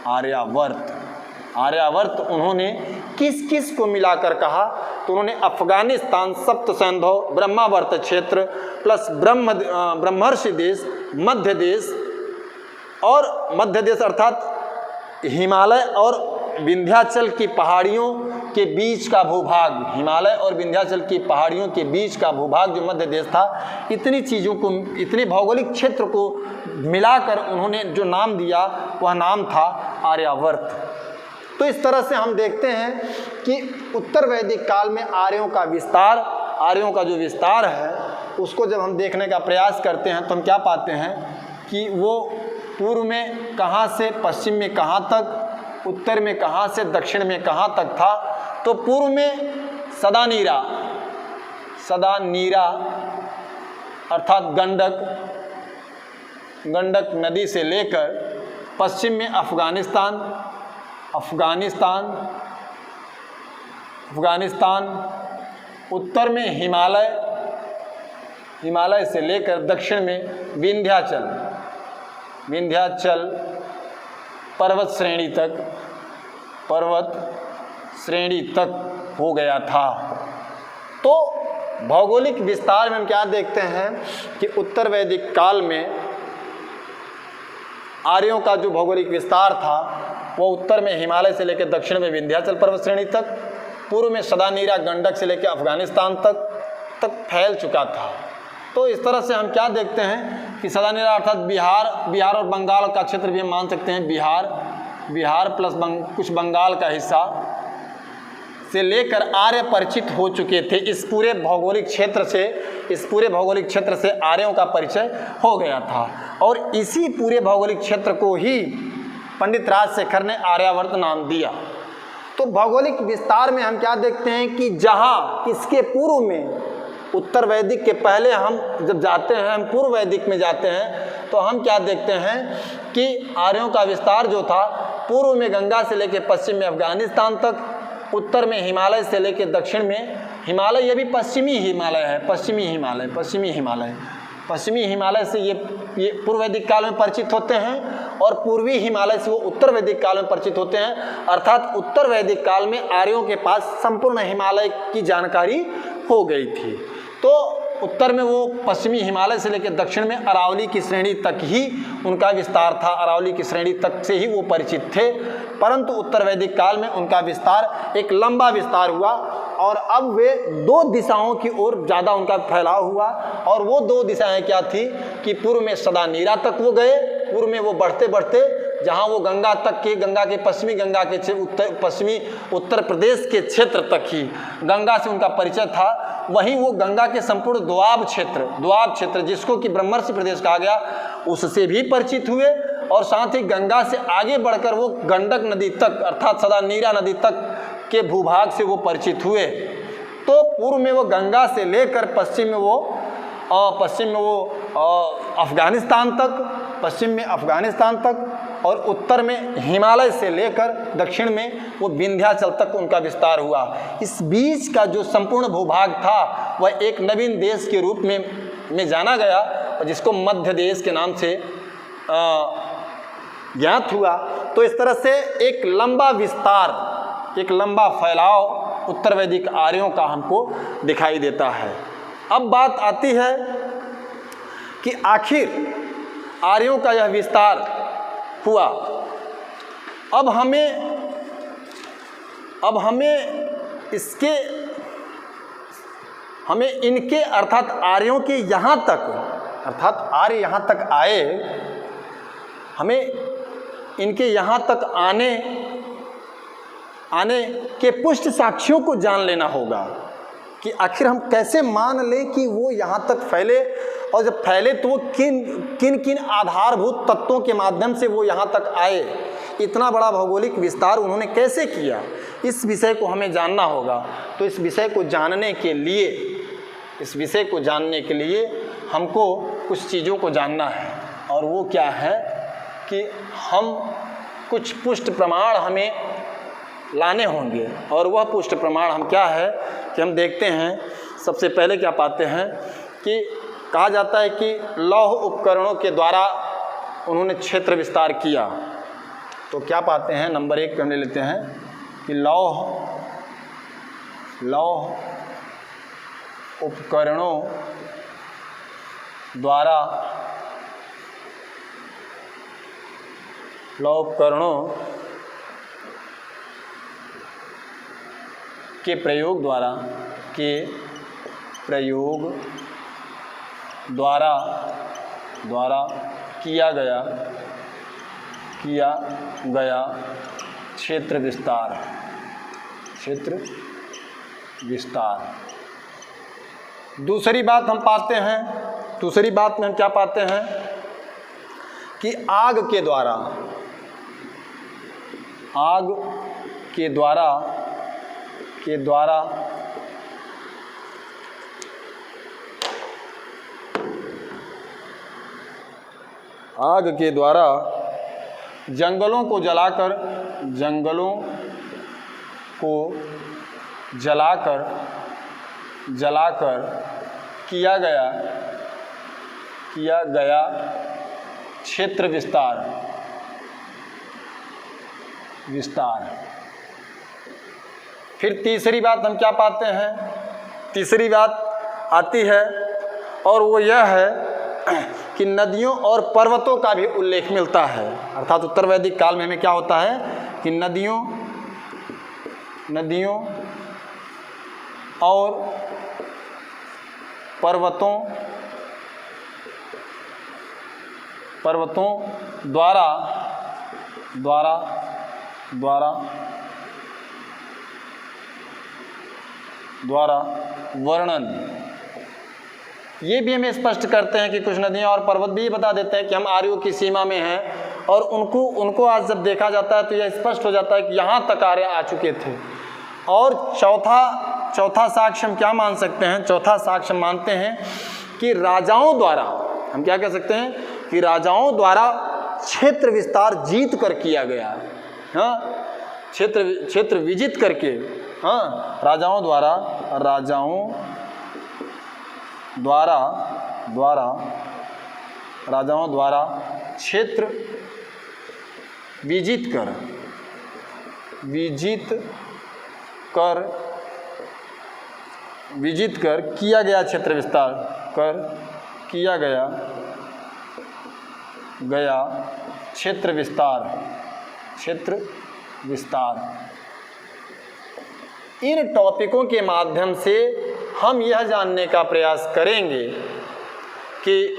आर्यावर्त। उन्होंने किस किस को मिलाकर कहा? तो उन्होंने अफगानिस्तान, सप्त सैंधव, ब्रह्मावर्त क्षेत्र प्लस ब्रह्मर्षि देश, मध्य देश अर्थात हिमालय और विंध्याचल की पहाड़ियों के बीच का भूभाग, हिमालय और विंध्याचल की पहाड़ियों के बीच का भूभाग जो मध्य देश था, इतनी चीज़ों को, इतने भौगोलिक क्षेत्र को मिलाकर उन्होंने जो नाम दिया वह नाम था आर्यावर्त। तो इस तरह से हम देखते हैं कि उत्तर वैदिक काल में आर्यों का विस्तार, आर्यों का जो विस्तार है उसको जब हम देखने का प्रयास करते हैं तो हम क्या पाते हैं कि वो पूर्व में कहाँ से पश्चिम में कहाँ तक, उत्तर में कहाँ से दक्षिण में कहाँ तक था। तो पूर्व में सदा नीरा अर्थात गंडक नदी से लेकर पश्चिम में अफगानिस्तान, उत्तर में हिमालय से लेकर दक्षिण में विंध्याचल पर्वत श्रेणी तक हो गया था। तो भौगोलिक विस्तार में हम क्या देखते हैं कि उत्तर वैदिक काल में आर्यों का जो भौगोलिक विस्तार था वो उत्तर में हिमालय से लेकर दक्षिण में विंध्याचल पर्वत श्रेणी तक, पूर्व में सदानीरा गंडक से लेकर अफगानिस्तान तक फैल चुका था। तो इस तरह से हम क्या देखते हैं कि सदानीरा अर्थात बिहार और बंगाल का क्षेत्र भी हम मान सकते हैं, बिहार प्लस कुछ बंगाल का हिस्सा से लेकर आर्य परिचित हो चुके थे। इस पूरे भौगोलिक क्षेत्र से आर्यों का परिचय हो गया था और इसी पूरे भौगोलिक क्षेत्र को ही पंडित राजशेखर ने आर्यावर्त नाम दिया। तो भौगोलिक विस्तार में हम क्या देखते हैं कि जहाँ इसके पूर्व में उत्तर वैदिक के पहले हम जब जाते हैं, हम पूर्व वैदिक में जाते हैं तो हम क्या देखते हैं कि आर्यों का विस्तार जो था पूर्व में गंगा से लेकर पश्चिम में अफगानिस्तान तक, उत्तर में हिमालय से लेकर दक्षिण में हिमालय, ये भी पश्चिमी हिमालय से ये पूर्व वैदिक काल में परिचित होते हैं और पूर्वी हिमालय से वो उत्तर वैदिक काल में परिचित होते हैं। अर्थात उत्तर वैदिक काल में आर्यों के पास संपूर्ण हिमालय की जानकारी हो गई थी। तो उत्तर में वो पश्चिमी हिमालय से लेकर दक्षिण में अरावली की श्रेणी तक ही उनका विस्तार था, अरावली की श्रेणी तक से ही वो परिचित थे। परंतु उत्तर वैदिक काल में उनका विस्तार एक लंबा विस्तार हुआ और अब वे दो दिशाओं की ओर ज़्यादा उनका फैलाव हुआ। और वो दो दिशाएं क्या थी कि पूर्व में सदानीरा तक वो गए, पूर्व में वो बढ़ते बढ़ते जहाँ वो गंगा के पश्चिमी पश्चिमी उत्तर प्रदेश के क्षेत्र तक ही गंगा से उनका परिचय था। वहीं वो गंगा के संपूर्ण दोआब क्षेत्र जिसको कि ब्रह्मर्षि प्रदेश कहा गया, उससे भी परिचित हुए और साथ ही गंगा से आगे बढ़कर वो गंडक नदी तक अर्थात सदानीरा नदी तक के भूभाग से वो परिचित हुए। तो पूर्व में वो गंगा से लेकर पश्चिम में वो अफगानिस्तान तक और उत्तर में हिमालय से लेकर दक्षिण में वो विंध्याचल तक उनका विस्तार हुआ। इस बीच का जो संपूर्ण भूभाग था वह एक नवीन देश के रूप में जाना गया और जिसको मध्य देश के नाम से ज्ञात हुआ। तो इस तरह से एक लंबा विस्तार, एक लंबा फैलाव उत्तर वैदिक आर्यों का हमको दिखाई देता है। अब बात आती है कि आखिर आर्यों का यह विस्तार हुआ, अब हमें इनके अर्थात आर्यों के यहाँ तक अर्थात आर्य यहाँ तक आए, हमें इनके यहाँ तक आने के पुष्ट साक्ष्यों को जान लेना होगा कि आखिर हम कैसे मान लें कि वो यहाँ तक फैले और जब फैले तो वो किन आधारभूत तत्वों के माध्यम से वो यहाँ तक आए, इतना बड़ा भौगोलिक विस्तार उन्होंने कैसे किया, इस विषय को हमें जानना होगा। तो इस विषय को जानने के लिए हमको कुछ चीज़ों को जानना है और वो क्या है कि हम कुछ पुष्ट प्रमाण हमें लाने होंगे। और वह पुष्ट प्रमाण हम क्या है कि हम देखते हैं, सबसे पहले क्या पाते हैं कि कहा जाता है कि लौह उपकरणों के द्वारा उन्होंने क्षेत्र विस्तार किया। तो क्या पाते हैं, नंबर 1 पे हमने लेते हैं कि लौह उपकरणों के प्रयोग द्वारा किया गया क्षेत्र विस्तार। दूसरी बात में हम क्या पाते हैं कि आग के द्वारा जंगलों को जलाकर किया गया क्षेत्र विस्तार। फिर तीसरी बात हम क्या पाते हैं? तीसरी बात आती है और वो यह है कि नदियों और पर्वतों का भी उल्लेख मिलता है। अर्थात उत्तर वैदिक काल में हमें क्या होता है कि नदियों और पर्वतों द्वारा वर्णन, ये भी हमें स्पष्ट करते हैं कि कुछ नदियाँ और पर्वत भी ये बता देते हैं कि हम आर्यों की सीमा में हैं, और उनको आज जब देखा जाता है तो यह स्पष्ट हो जाता है कि यहाँ तक आर्य आ चुके थे। और चौथा साक्ष्य हम क्या मान सकते हैं? चौथा साक्ष्य मानते हैं कि राजाओं द्वारा, हम क्या कह सकते हैं कि राजाओं द्वारा क्षेत्र विस्तार जीत कर किया गया है। हाँ, क्षेत्र विजित करके, हाँ, राजाओं द्वारा क्षेत्र विजित कर किया गया क्षेत्र विस्तार किया गया क्षेत्र विस्तार। इन टॉपिकों के माध्यम से हम यह जानने का प्रयास करेंगे कि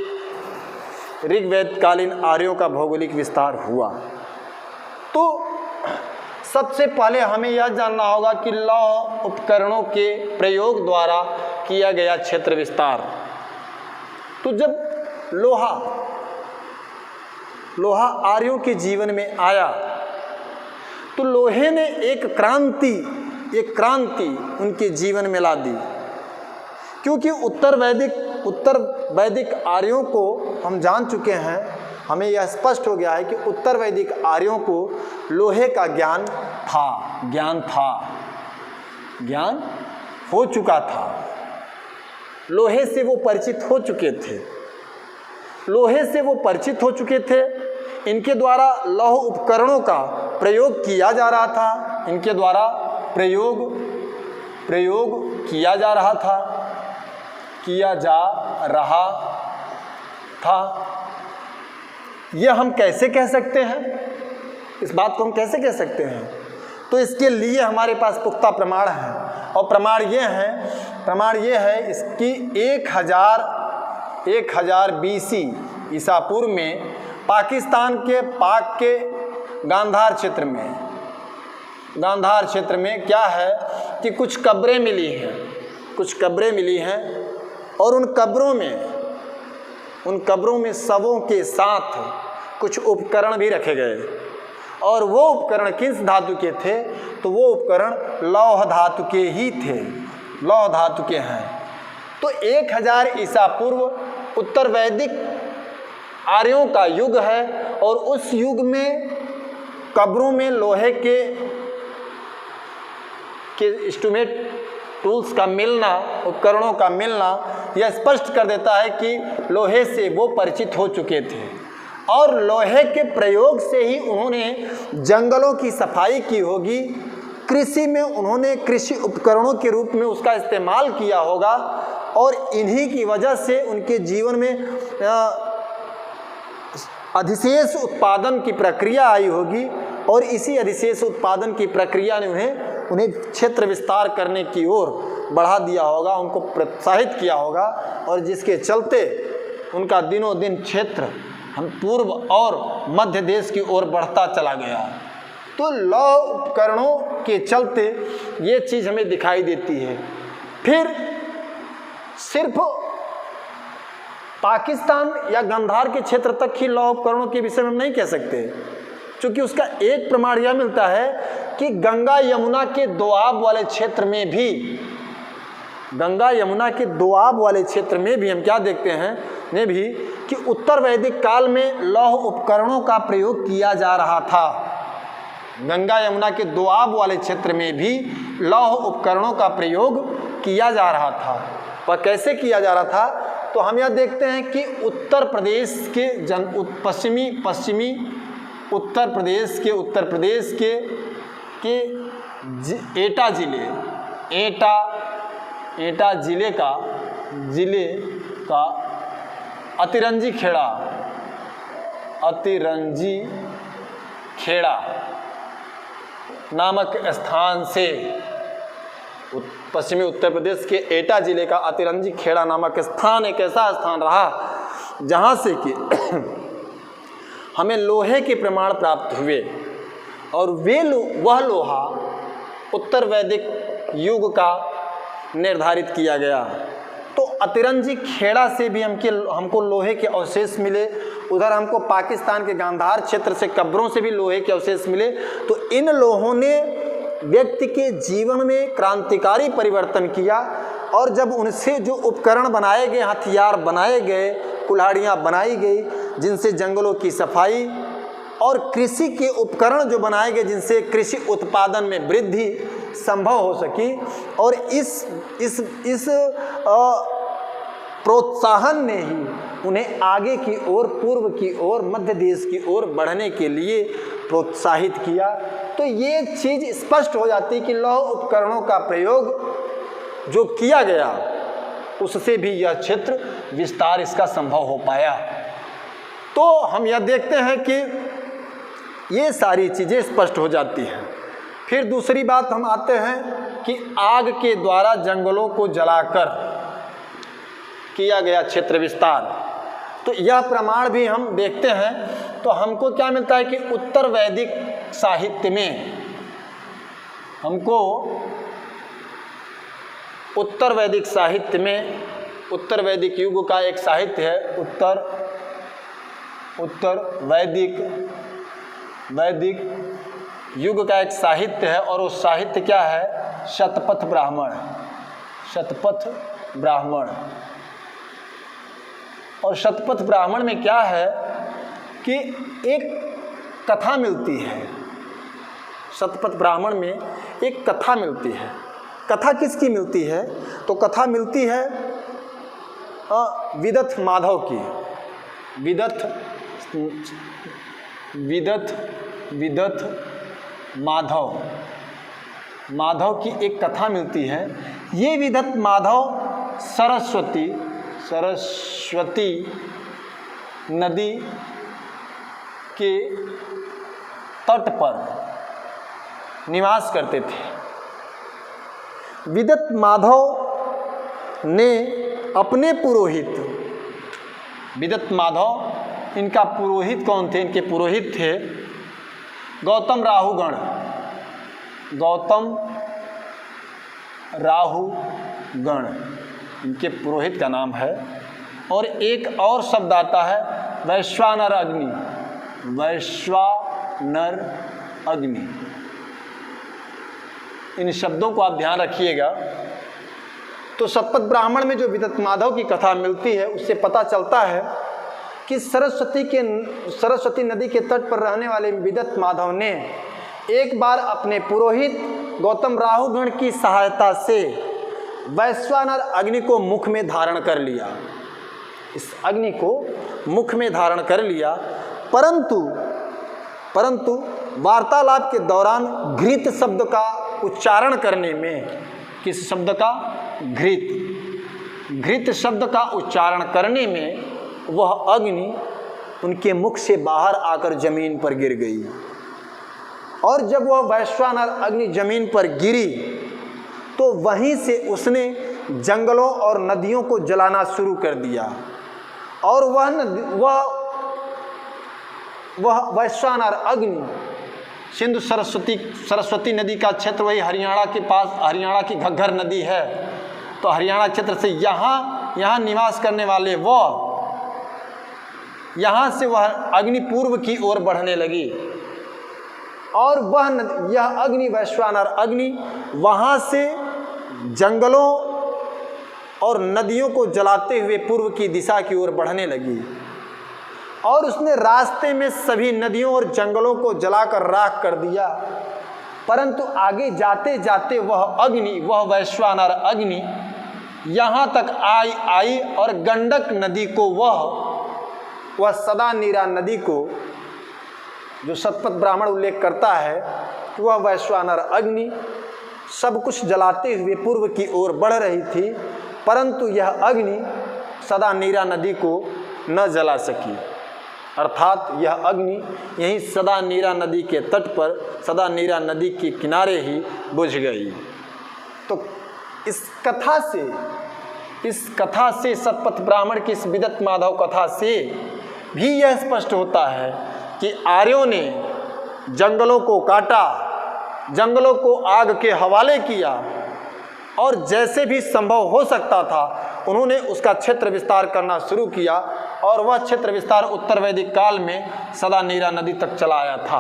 ऋग्वेद कालीन आर्यों का भौगोलिक विस्तार हुआ। तो सबसे पहले हमें यह जानना होगा कि लौह उपकरणों के प्रयोग द्वारा किया गया क्षेत्र विस्तार। तो जब लोहा आर्यों के जीवन में आया तो लोहे ने एक क्रांति उनके जीवन में ला दी, क्योंकि उत्तर वैदिक आर्यों को हम जान चुके हैं, हमें यह स्पष्ट हो गया है कि उत्तर वैदिक आर्यों को लोहे का ज्ञान हो चुका था। लोहे से वो परिचित हो चुके थे। इनके द्वारा लौह उपकरणों का प्रयोग किया जा रहा था, किया जा रहा था। यह हम कैसे कह सकते हैं? इस बात को हम कैसे कह सकते हैं? तो इसके लिए हमारे पास पुख्ता प्रमाण है, और प्रमाण ये है इसकी 1000 BC ईसा पूर्व में पाकिस्तान के पाक के गांधार क्षेत्र में क्या है कि कुछ कब्रें मिली हैं, और उन कब्रों में शवों के साथ कुछ उपकरण भी रखे गए, और वो उपकरण किस धातु के थे? तो वो उपकरण लौह धातु के ही थे, लौह धातु के हैं। तो 1000 ईसा पूर्व उत्तर वैदिक आर्यों का युग है, और उस युग में कब्रों में लोहे के इंस्ट्रूमेंट टूल्स का मिलना, उपकरणों का मिलना, यह स्पष्ट कर देता है कि लोहे से वो परिचित हो चुके थे, और लोहे के प्रयोग से ही उन्होंने जंगलों की सफाई की होगी। कृषि में उन्होंने कृषि उपकरणों के रूप में उसका इस्तेमाल किया होगा, और इन्हीं की वजह से उनके जीवन में अधिशेष उत्पादन की प्रक्रिया आई होगी, और इसी अधिशेष उत्पादन की प्रक्रिया ने उन्हें उन्हें क्षेत्र विस्तार करने की ओर बढ़ा दिया होगा, उनको प्रोत्साहित किया होगा, और जिसके चलते उनका दिनों दिन क्षेत्र हम पूर्व और मध्य देश की ओर बढ़ता चला गया। तो लौह उपकरणों के चलते ये चीज़ हमें दिखाई देती है। फिर सिर्फ पाकिस्तान या गंधार के क्षेत्र तक ही लौह उपकरणों के विषय में हम नहीं कह सकते, क्योंकि उसका एक प्रमाण यह मिलता है कि गंगा यमुना के दोआब वाले क्षेत्र में भी, गंगा यमुना के दोआब वाले क्षेत्र में भी हम क्या देखते हैं ने भी कि उत्तर वैदिक काल में लौह उपकरणों का प्रयोग किया जा रहा था। गंगा यमुना के दोआब वाले क्षेत्र में भी लौह उपकरणों का प्रयोग किया जा रहा था। वह कैसे किया जा रहा था? तो हम यह देखते हैं कि उत्तर प्रदेश के पश्चिमी उत्तर प्रदेश के एटा जिले का अतिरंजी खेड़ा नामक स्थान से, पश्चिमी उत्तर प्रदेश के एटा जिले का अतिरंजी खेड़ा नामक स्थान एक ऐसा स्थान रहा जहाँ से कि हमें लोहे के प्रमाण प्राप्त हुए, और वह लोहा उत्तर वैदिक युग का निर्धारित किया गया। तो अतिरंजी खेड़ा से भी हमको लोहे के अवशेष मिले, उधर हमको पाकिस्तान के गांधार क्षेत्र से कब्रों से भी लोहे के अवशेष मिले। तो इन लोहों ने व्यक्ति के जीवन में क्रांतिकारी परिवर्तन किया, और जब उनसे जो उपकरण बनाए गए, हथियार बनाए गए, कुल्हाड़ियाँ बनाई गई जिनसे जंगलों की सफाई, और कृषि के उपकरण जो बनाए गए जिनसे कृषि उत्पादन में वृद्धि संभव हो सकी, और इस प्रोत्साहन ने ही उन्हें आगे की ओर, पूर्व की ओर, मध्य देश की ओर बढ़ने के लिए प्रोत्साहित किया। तो ये चीज़ स्पष्ट हो जाती कि लौह उपकरणों का प्रयोग जो किया गया उससे भी यह क्षेत्र विस्तार इसका संभव हो पाया। तो हम यह देखते हैं कि ये सारी चीज़ें स्पष्ट हो जाती हैं। फिर दूसरी बात हम आते हैं कि आग के द्वारा जंगलों को जलाकर किया गया क्षेत्र विस्तार। तो यह प्रमाण भी हम देखते हैं। तो हमको क्या मिलता है कि उत्तर वैदिक साहित्य में हमको उत्तर वैदिक युग का एक साहित्य है, उत्तर वैदिक युग का एक साहित्य है, और वो साहित्य क्या है? शतपथ ब्राह्मण। और शतपथ ब्राह्मण में क्या है कि एक कथा मिलती है। शतपथ ब्राह्मण में एक कथा मिलती है। कथा किसकी मिलती है? तो कथा मिलती है विदथ माधव की। विदथ माधव की एक कथा मिलती है। ये विदथ माधव सरस्वती नदी के तट पर निवास करते थे। विदथ माधव ने अपने पुरोहित, विदथ माधव इनका पुरोहित कौन थे? इनके पुरोहित थे गौतम राहुगण, इनके पुरोहित का नाम है। और एक और शब्द आता है वैश्वानर अग्नि। इन शब्दों को आप ध्यान रखिएगा। तो शतपथ ब्राह्मण में जो विदथ माधव की कथा मिलती है उससे पता चलता है कि सरस्वती नदी के तट पर रहने वाले विदथ माधव ने एक बार अपने पुरोहित गौतम राहुगण की सहायता से वैश्वानर अग्नि को मुख में धारण कर लिया। इस अग्नि को मुख में धारण कर लिया, परंतु वार्तालाप के दौरान घृत शब्द का उच्चारण करने में, किस शब्द का? घृत शब्द का उच्चारण करने में वह अग्नि उनके मुख से बाहर आकर जमीन पर गिर गई। और जब वह वैश्वानर अग्नि जमीन पर गिरी तो वहीं से उसने जंगलों और नदियों को जलाना शुरू कर दिया। और वह वैश्वानर अग्नि सिंधु सरस्वती नदी का क्षेत्र, वही हरियाणा के पास, हरियाणा की घग्घर नदी है, तो हरियाणा क्षेत्र से यहाँ निवास करने वाले यहाँ से वह अग्नि पूर्व की ओर बढ़ने लगी। और यह अग्नि, वैश्वानर अग्नि, वहाँ से जंगलों और नदियों को जलाते हुए पूर्व की दिशा की ओर बढ़ने लगी। और उसने रास्ते में सभी नदियों और जंगलों को जलाकर राख कर दिया। परंतु आगे जाते जाते वह वैश्वानर अग्नि यहाँ तक आई और गंडक नदी को, वह सदा नीरा नदी को, जो शतपथ ब्राह्मण उल्लेख करता है, वह वैश्वानर अग्नि सब कुछ जलाते हुए पूर्व की ओर बढ़ रही थी, परंतु यह अग्नि सदा नीरा नदी को न जला सकी। अर्थात यह अग्नि यहीं सदा नीरा नदी के तट पर, सदा नीरा नदी के किनारे ही बुझ गई। तो इस कथा से शतपथ ब्राह्मण की इस विदत माधव कथा से भी यह स्पष्ट होता है कि आर्यों ने जंगलों को काटा, जंगलों को आग के हवाले किया, और जैसे भी संभव हो सकता था उन्होंने उसका क्षेत्र विस्तार करना शुरू किया। और वह क्षेत्र विस्तार उत्तर वैदिक काल में सदा नीरा नदी तक चला आया था।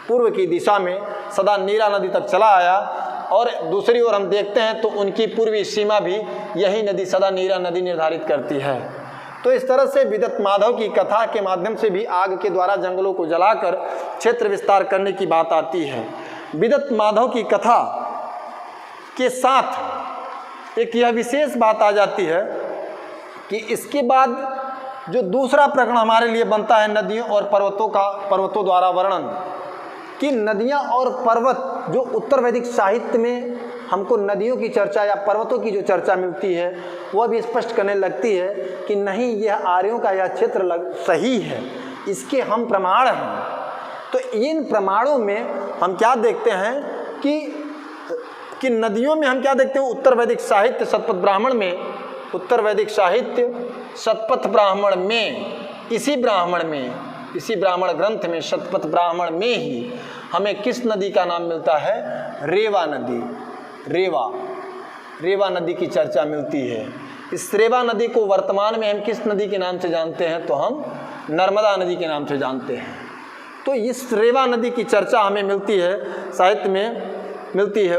पूर्व की दिशा में सदा नीरा नदी तक चला आया, और दूसरी ओर हम देखते हैं तो उनकी पूर्वी सीमा भी यही नदी सदा नीरा नदी निर्धारित करती है। तो इस तरह से विदत माधव की कथा के माध्यम से भी आग के द्वारा जंगलों को जलाकर क्षेत्र विस्तार करने की बात आती है। विदत माधव की कथा के साथ एक यह विशेष बात आ जाती है कि इसके बाद जो दूसरा प्रकरण हमारे लिए बनता है नदियों और पर्वतों द्वारा वर्णन, कि नदियाँ और पर्वत, जो उत्तर वैदिक साहित्य में हमको नदियों की चर्चा या पर्वतों की जो चर्चा मिलती है, वह भी स्पष्ट करने लगती है कि नहीं, यह आर्यों का यह क्षेत्र सही है, इसके हम प्रमाण हैं। तो इन प्रमाणों में हम क्या देखते हैं कि नदियों में हम क्या देखते हैं, उत्तर वैदिक साहित्य शतपथ ब्राह्मण में, उत्तर वैदिक साहित्य शतपथ ब्राह्मण में, इसी ब्राह्मण ग्रंथ में, शतपथ ब्राह्मण में ही हमें किस नदी का नाम मिलता है? रेवा नदी। रेवा नदी की चर्चा मिलती है। इस रेवा नदी को वर्तमान में हम किस नदी के नाम से जानते हैं? तो हम नर्मदा नदी के नाम से जानते हैं। तो इस रेवा नदी की चर्चा हमें मिलती है, साहित्य में मिलती है।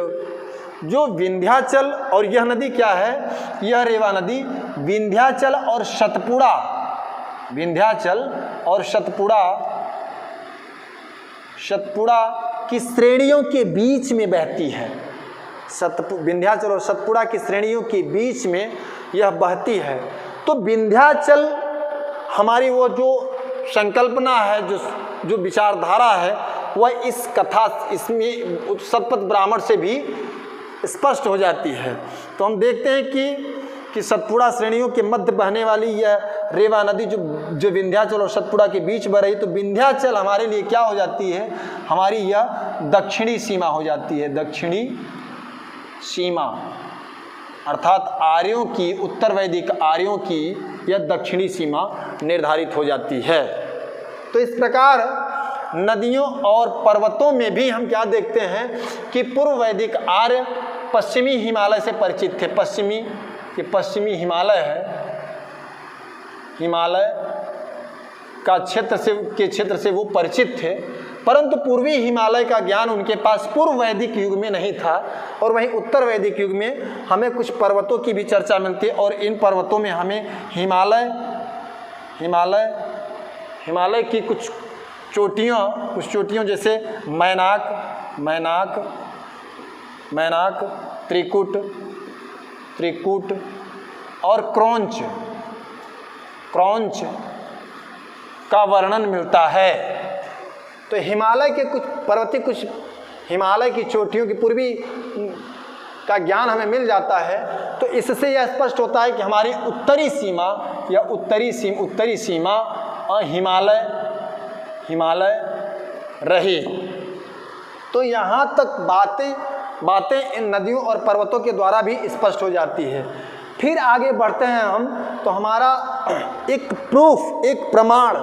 जो विंध्याचल, और यह नदी क्या है? यह रेवा नदी विंध्याचल और सतपुड़ा की श्रेणियों के बीच में बहती है। विंध्याचल और सतपुड़ा की श्रेणियों के बीच में यह बहती है। तो विंध्याचल हमारी वो जो संकल्पना है, जो विचारधारा है, वह इस कथा, इसमें शतपथ ब्राह्मण से भी स्पष्ट हो जाती है। तो हम देखते हैं कि सतपुड़ा श्रेणियों के मध्य बहने वाली यह रेवा नदी जो विंध्याचल और सतपुड़ा के बीच बह रही, तो विंध्याचल हमारे लिए क्या हो जाती है? हमारी यह दक्षिणी सीमा हो जाती है। दक्षिणी सीमा अर्थात आर्यों की, उत्तर वैदिक आर्यों की यह दक्षिणी सीमा निर्धारित हो जाती है। तो इस प्रकार नदियों और पर्वतों में भी हम क्या देखते हैं कि पूर्व वैदिक आर्य पश्चिमी हिमालय से परिचित थे। पश्चिमी हिमालय है, हिमालय का क्षेत्र से वो परिचित थे, परंतु पूर्वी हिमालय का ज्ञान उनके पास पूर्व वैदिक युग में नहीं था। और वहीं उत्तर वैदिक युग में हमें कुछ पर्वतों की भी चर्चा मिलती है, और इन पर्वतों में हमें हिमालय की कुछ चोटियों जैसे मैनाक, त्रिकुट और क्रौंच का वर्णन मिलता है। तो हिमालय के कुछ हिमालय की चोटियों की पूर्वी का ज्ञान हमें मिल जाता है। तो इससे यह स्पष्ट होता है कि हमारी उत्तरी सीमा और हिमालय रही। तो यहाँ तक बातें इन नदियों और पर्वतों के द्वारा भी स्पष्ट हो जाती है। फिर आगे बढ़ते हैं हम, तो हमारा एक प्रूफ, एक प्रमाण,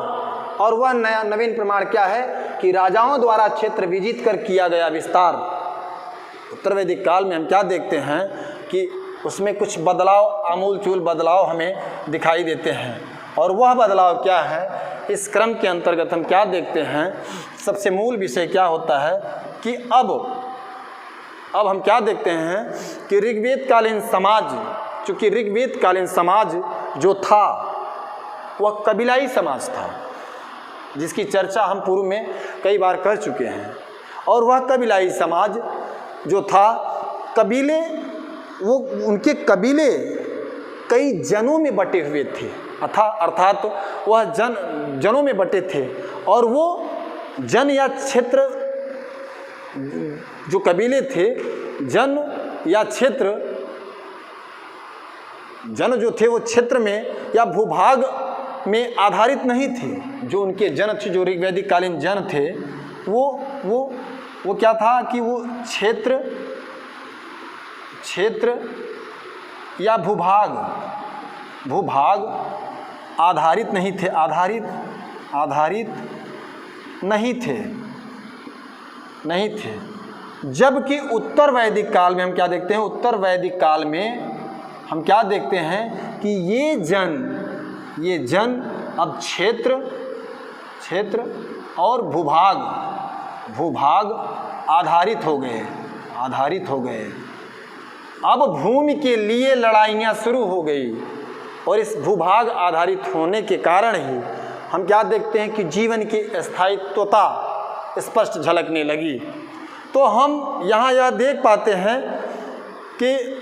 और वह नया नवीन प्रमाण क्या है कि राजाओं द्वारा क्षेत्र विजित कर किया गया विस्तार। उत्तर वैदिक काल में हम क्या देखते हैं कि उसमें कुछ बदलाव, आमूलचूल बदलाव हमें दिखाई देते हैं। और वह बदलाव क्या है, इस क्रम के अंतर्गत हम क्या देखते हैं, सबसे मूल विषय क्या होता है कि अब हम क्या देखते हैं कि ऋग्वेद कालीन समाज, चूँकि ऋग्वेद कालीन समाज जो था वह कबीलाई समाज था, जिसकी चर्चा हम पूर्व में कई बार कर चुके हैं। और वह कबीलाई समाज जो था, कबीले, वो उनके कबीले कई जनों में बटे हुए थे, अर्थात वह जनों में बटे थे। और वो जन या क्षेत्र, जो कबीले थे, जन या क्षेत्र, जन जो थे वो क्षेत्र में या भूभाग में आधारित नहीं थे। जो उनके जन थे, जो ऋग्वैदिक कालीन जन थे, वो क्या था कि वो क्षेत्र या भूभाग आधारित नहीं थे, आधारित नहीं थे। जबकि उत्तर वैदिक काल में हम क्या देखते हैं, उत्तर वैदिक काल में हम क्या देखते हैं कि ये जन अब क्षेत्र और भूभाग आधारित हो गए। अब भूमि के लिए लड़ाइयाँ शुरू हो गई, और इस भूभाग आधारित होने के कारण ही हम क्या देखते हैं कि जीवन की स्थायित्वता स्पष्ट झलकने लगी। तो हम यहाँ यह देख पाते हैं कि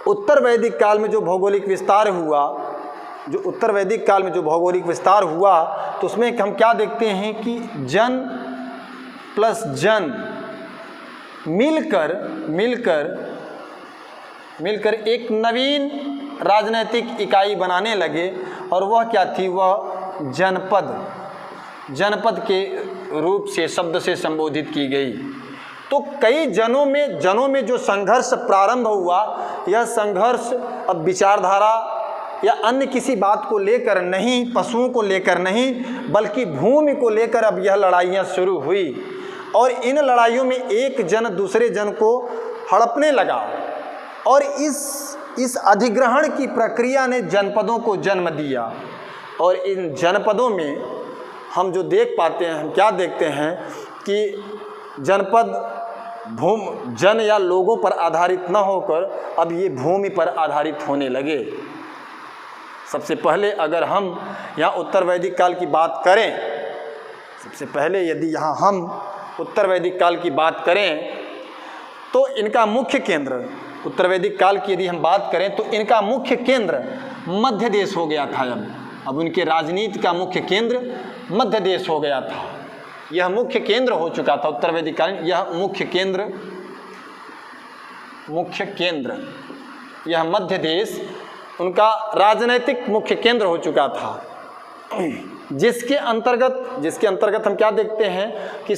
उत्तर वैदिक काल में जो भौगोलिक विस्तार हुआ, तो उसमें हम क्या देखते हैं कि जन प्लस जन मिलकर एक नवीन राजनैतिक इकाई बनाने लगे। और वह क्या थी, वह जनपद के रूप से, शब्द से संबोधित की गई। तो कई जनों में जो संघर्ष प्रारंभ हुआ, यह संघर्ष अब विचारधारा या अन्य किसी बात को लेकर नहीं, पशुओं को लेकर नहीं, बल्कि भूमि को लेकर अब यह लड़ाइयाँ शुरू हुई। और इन लड़ाइयों में एक जन दूसरे जन को हड़पने लगा, और इस अधिग्रहण की प्रक्रिया ने जनपदों को जन्म दिया। और इन जनपदों में हम जो देख पाते हैं, हम क्या देखते हैं कि जनपद जन या लोगों पर आधारित न होकर अब ये भूमि पर आधारित होने लगे। सबसे पहले अगर हम यहाँ उत्तर वैदिक काल की बात करें, सबसे पहले यदि यहाँ हम उत्तर वैदिक काल की बात करें, तो इनका मुख्य केंद्र, उत्तर वैदिक काल की यदि हम बात करें, तो इनका मुख्य केंद्र मध्य देश हो गया था। अब उनके राजनीति का मुख्य केंद्र मध्य देश हो गया था। यह मुख्य केंद्र हो चुका था उत्तर वैदिक काल। यह मुख्य केंद्र यह मध्य देश उनका राजनीतिक मुख्य केंद्र हो चुका था, जिसके अंतर्गत हम क्या देखते हैं कि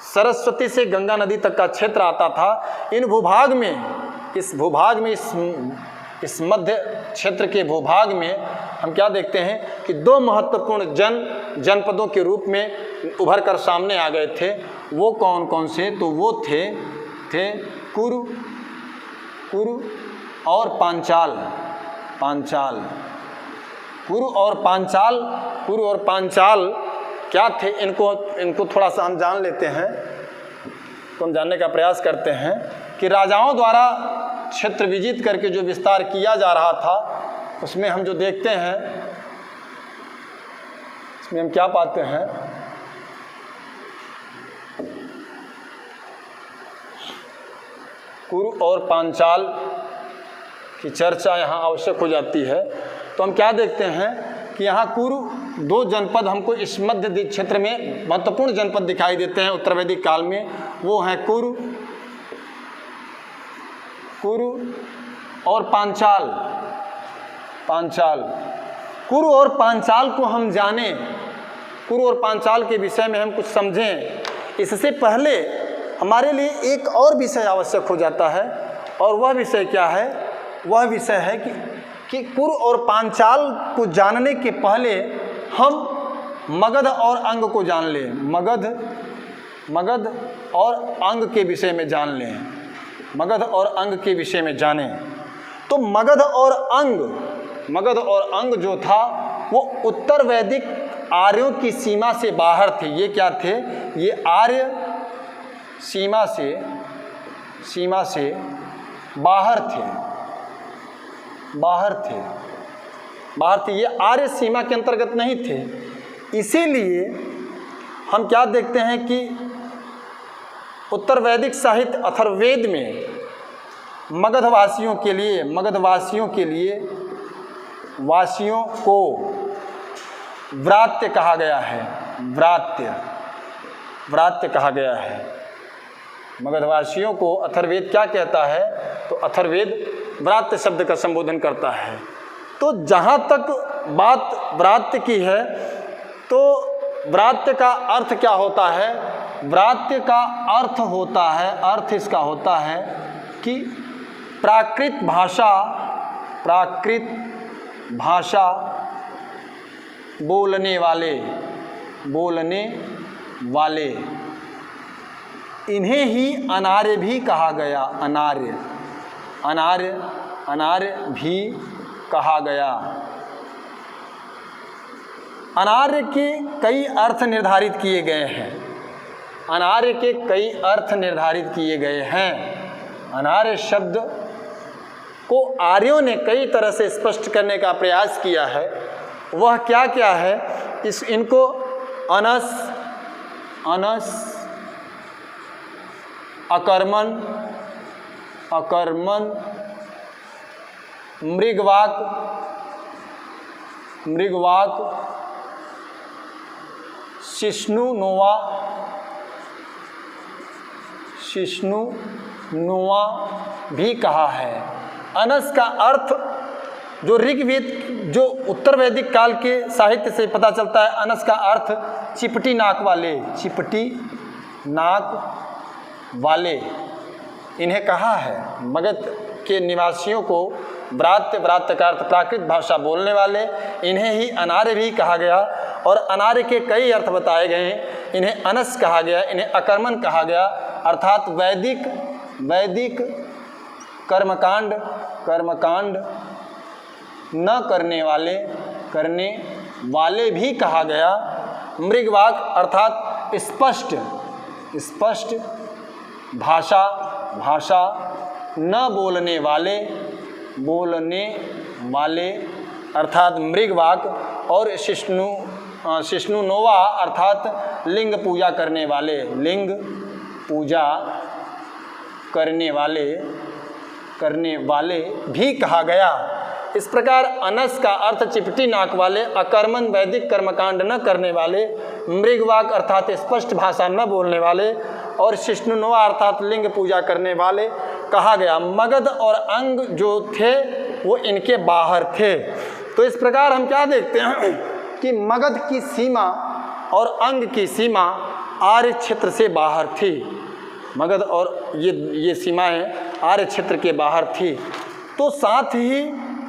सरस्वती से गंगा नदी तक का क्षेत्र आता था। इस मध्य क्षेत्र के भूभाग में हम क्या देखते हैं कि दो महत्वपूर्ण जनपदों के रूप में उभर कर सामने आ गए थे। वो कौन से, तो वो थे कुरु और पांचाल। कुरु और पांचाल क्या थे, इनको थोड़ा सा हम जान लेते हैं। तो हम जानने का प्रयास करते हैं कि राजाओं द्वारा क्षेत्र विजित करके जो विस्तार किया जा रहा था, उसमें हम जो देखते हैं, इसमें हम क्या पाते हैं, कुरु और पांचाल की चर्चा यहाँ आवश्यक हो जाती है। तो हम क्या देखते हैं कि यहाँ कुरु, दो जनपद हमको इस मध्य क्षेत्र में महत्वपूर्ण जनपद दिखाई देते हैं उत्तर वैदिक काल में। वो हैं कुरु और पांचाल। कुरु और पांचाल को हम जानें, कुरु और पांचाल के विषय में हम कुछ समझें, इससे पहले हमारे लिए एक और विषय आवश्यक हो जाता है। और वह विषय क्या है? वह विषय है कि कुरु और पांचाल को जानने के पहले हम मगध और अंग को जान लें, मगध और अंग के विषय में जान लें, मगध और अंग के विषय में जानें। तो मगध और अंग जो था वो उत्तर वैदिक आर्यों की सीमा से बाहर थे। ये क्या थे? ये आर्य सीमा से बाहर थे। ये आर्य सीमा के अंतर्गत नहीं थे। इसीलिए हम क्या देखते हैं कि उत्तर वैदिक साहित्य अथर्ववेद में मगधवासियों को व्रात्य कहा गया है। व्रात्य कहा गया है। मगधवासियों को अथर्ववेद क्या कहता है? तो अथर्ववेद व्रात्य शब्द का संबोधन करता है। तो जहाँ तक बात व्रात्य की है, तो व्रात्य का अर्थ क्या होता है? व्रात्य का अर्थ इसका होता है कि प्राकृत भाषा बोलने वाले इन्हें ही अनार्य भी कहा गया। अनार्य भी कहा गया। अनार्य के कई अर्थ निर्धारित किए गए हैं। अनार्य शब्द को आर्यों ने कई तरह से स्पष्ट करने का प्रयास किया है। वह क्या क्या है? इनको अनस, अकर्मण, मृगवाक, शिष्णु नोवा भी कहा है। अनस का अर्थ जो ऋग्वेद, जो उत्तर वैदिक काल के साहित्य से पता चलता है, अनस का अर्थ चिपटी नाक वाले इन्हें कहा है। मगध के निवासियों को व्रात्य का अर्थ प्राकृत भाषा बोलने वाले, इन्हें ही अनार्य भी कहा गया। और अनार्य के कई अर्थ बताए गए हैं। इन्हें अनस कहा गया, इन्हें अकर्मण कहा गया, अर्थात वैदिक कर्मकांड न करने वाले भी कहा गया। मृगवाक अर्थात स्पष्ट भाषा न बोलने वाले अर्थात मृगवाक। और शिष्णु नोवा अर्थात लिंग पूजा करने वाले भी कहा गया। इस प्रकार अनस का अर्थ चिपटी नाक वाले, अकर्मण वैदिक कर्मकांड न करने वाले, मृगवाक अर्थात स्पष्ट भाषा न बोलने वाले, और शिष्णुनोवा अर्थात लिंग पूजा करने वाले कहा गया। मगध और अंग जो थे वो इनके बाहर थे। तो इस प्रकार हम क्या देखते हैं कि मगध की सीमा और अंग की सीमा आर्य क्षेत्र से बाहर थी। मगध और ये सीमाएं आर्य क्षेत्र के बाहर थी। तो साथ ही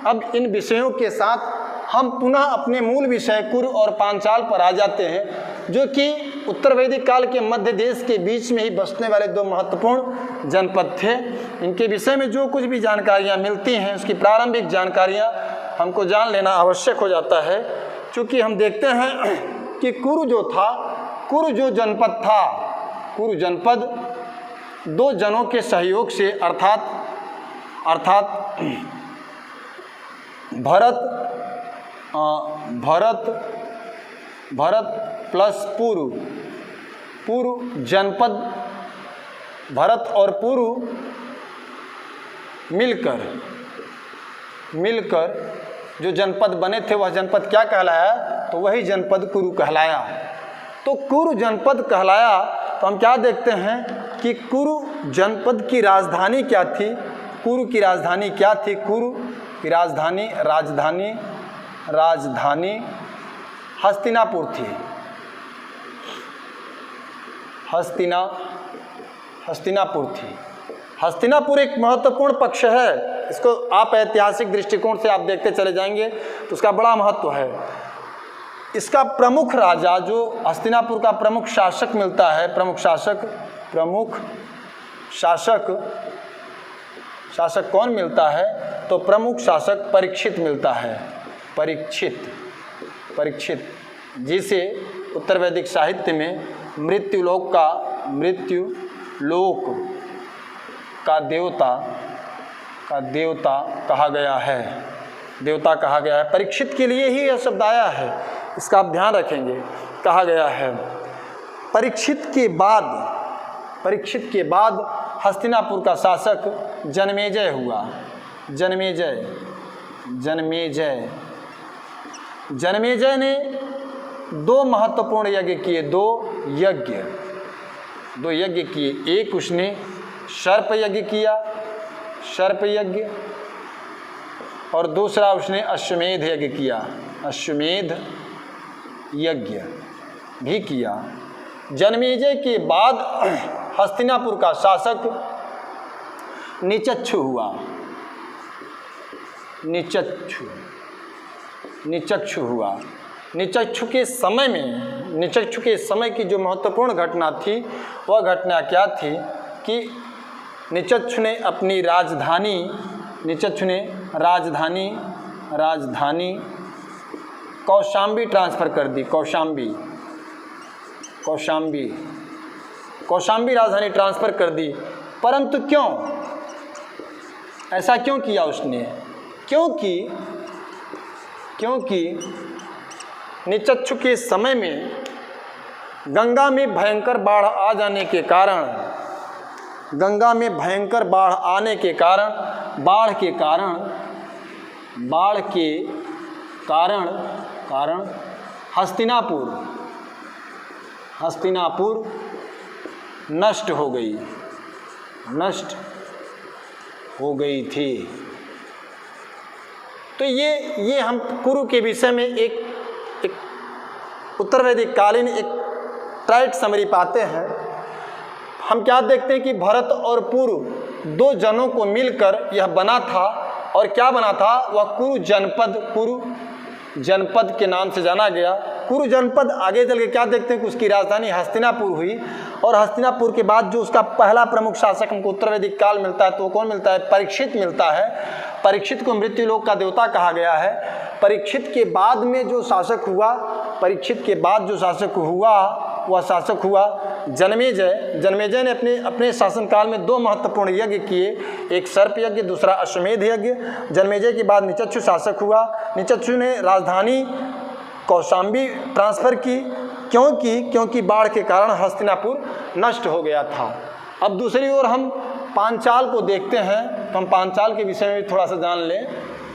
अब इन विषयों के साथ हम पुनः अपने मूल विषय कुरु और पांचाल पर आ जाते हैं, जो कि उत्तर वैदिक काल के मध्य देश के बीच में ही बसने वाले दो महत्वपूर्ण जनपद थे। इनके विषय में जो कुछ भी जानकारियाँ मिलती हैं, उसकी प्रारंभिक जानकारियाँ हमको जान लेना आवश्यक हो जाता है। चूँकि हम देखते हैं कि कुरु जो जनपद था, कुरु जनपद दो जनों के सहयोग से अर्थात भरत प्लस पुरु जनपद, भरत और पुरु मिलकर जो जनपद बने थे वह जनपद क्या कहलाया? तो वही जनपद कुरु कहलाया। तो कुरु जनपद कहलाया तो हम क्या देखते हैं कि कुरु जनपद की राजधानी क्या थी? कुरु की राजधानी क्या थी? कुरु की राजधानी राजधानी हस्तिनापुर थी। हस्तिनापुर थी। हस्तिनापुर एक महत्वपूर्ण पक्ष है, इसको आप ऐतिहासिक दृष्टिकोण से आप देखते चले जाएंगे तो उसका बड़ा महत्व है। इसका प्रमुख राजा जो हस्तिनापुर का प्रमुख शासक मिलता है, प्रमुख शासक कौन मिलता है? तो प्रमुख शासक परीक्षित मिलता है। परीक्षित जिसे उत्तर वैदिक साहित्य में मृत्युलोक का देवता कहा गया है। परीक्षित के लिए ही यह शब्द आया है, इसका आप ध्यान रखेंगे। कहा गया है परीक्षित के बाद हस्तिनापुर का शासक जनमेजय हुआ। जनमेजय ने दो महत्वपूर्ण यज्ञ किए, दो यज्ञ किए। एक उसने सर्प यज्ञ और दूसरा उसने अश्वमेध यज्ञ किया। अश्वमेध यज्ञ भी किया। जनमेजय के बाद हस्तिनापुर का शासक निचक्षु हुआ। निचक्षु के समय की जो महत्वपूर्ण घटना थी वह घटना क्या थी कि निचक्षु ने अपनी राजधानी कौशाम्बी ट्रांसफ़र कर दी। कौशाम्बी राजधानी ट्रांसफ़र कर दी। परंतु ऐसा क्यों किया उसने? क्योंकि निचक्षु के समय में गंगा में भयंकर बाढ़ आने के कारण हस्तिनापुर नष्ट हो गई थी। तो ये हम कुरु के विषय में एक उत्तर वैदिक कालीन एक टाइट समरी पाते हैं। हम क्या देखते हैं कि भरत और पूर्व दो जनों को मिलकर यह बना था। और क्या बना था? वह कुरु जनपद के नाम से जाना गया। कुरु जनपद आगे चल के क्या देखते हैं कि उसकी राजधानी हस्तिनापुर हुई। और हस्तिनापुर के बाद जो उसका पहला प्रमुख शासक हमको उत्तर वैदिक काल मिलता है तो कौन मिलता है? परीक्षित मिलता है। परीक्षित को मृत्युलोक का देवता कहा गया है। परीक्षित के बाद में जो शासक हुआ वह शासक हुआ जनमेजय ने अपने शासनकाल में दो महत्वपूर्ण यज्ञ किए, एक सर्प यज्ञ, दूसरा अश्वमेध यज्ञ। जनमेजय के बाद निचक्षु शासक हुआ। निचक्षु ने राजधानी कौशाम्बी ट्रांसफ़र की। क्योंकि बाढ़ के कारण हस्तिनापुर नष्ट हो गया था। अब दूसरी ओर हम पांचाल को देखते हैं तो हम पांचाल के विषय में थोड़ा सा जान लें।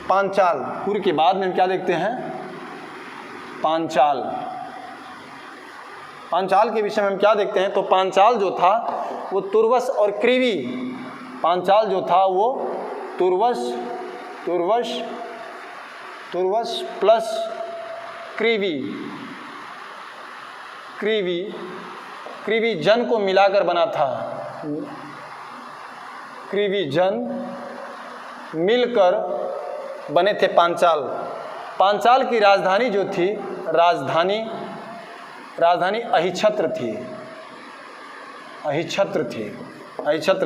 पांचाल कुरु के बाद में हम क्या देखते हैं? पांचाल के विषय में हम क्या देखते हैं? तो पांचाल जो था वो तुर्वस और क्रीवी। पांचाल जो था वो तुर्वस प्लस क्रीवी जन को मिलाकर बना था। क्रीवी जन मिलकर बने थे पांचाल। पांचाल की राजधानी जो थी राजधानी अहिछत्र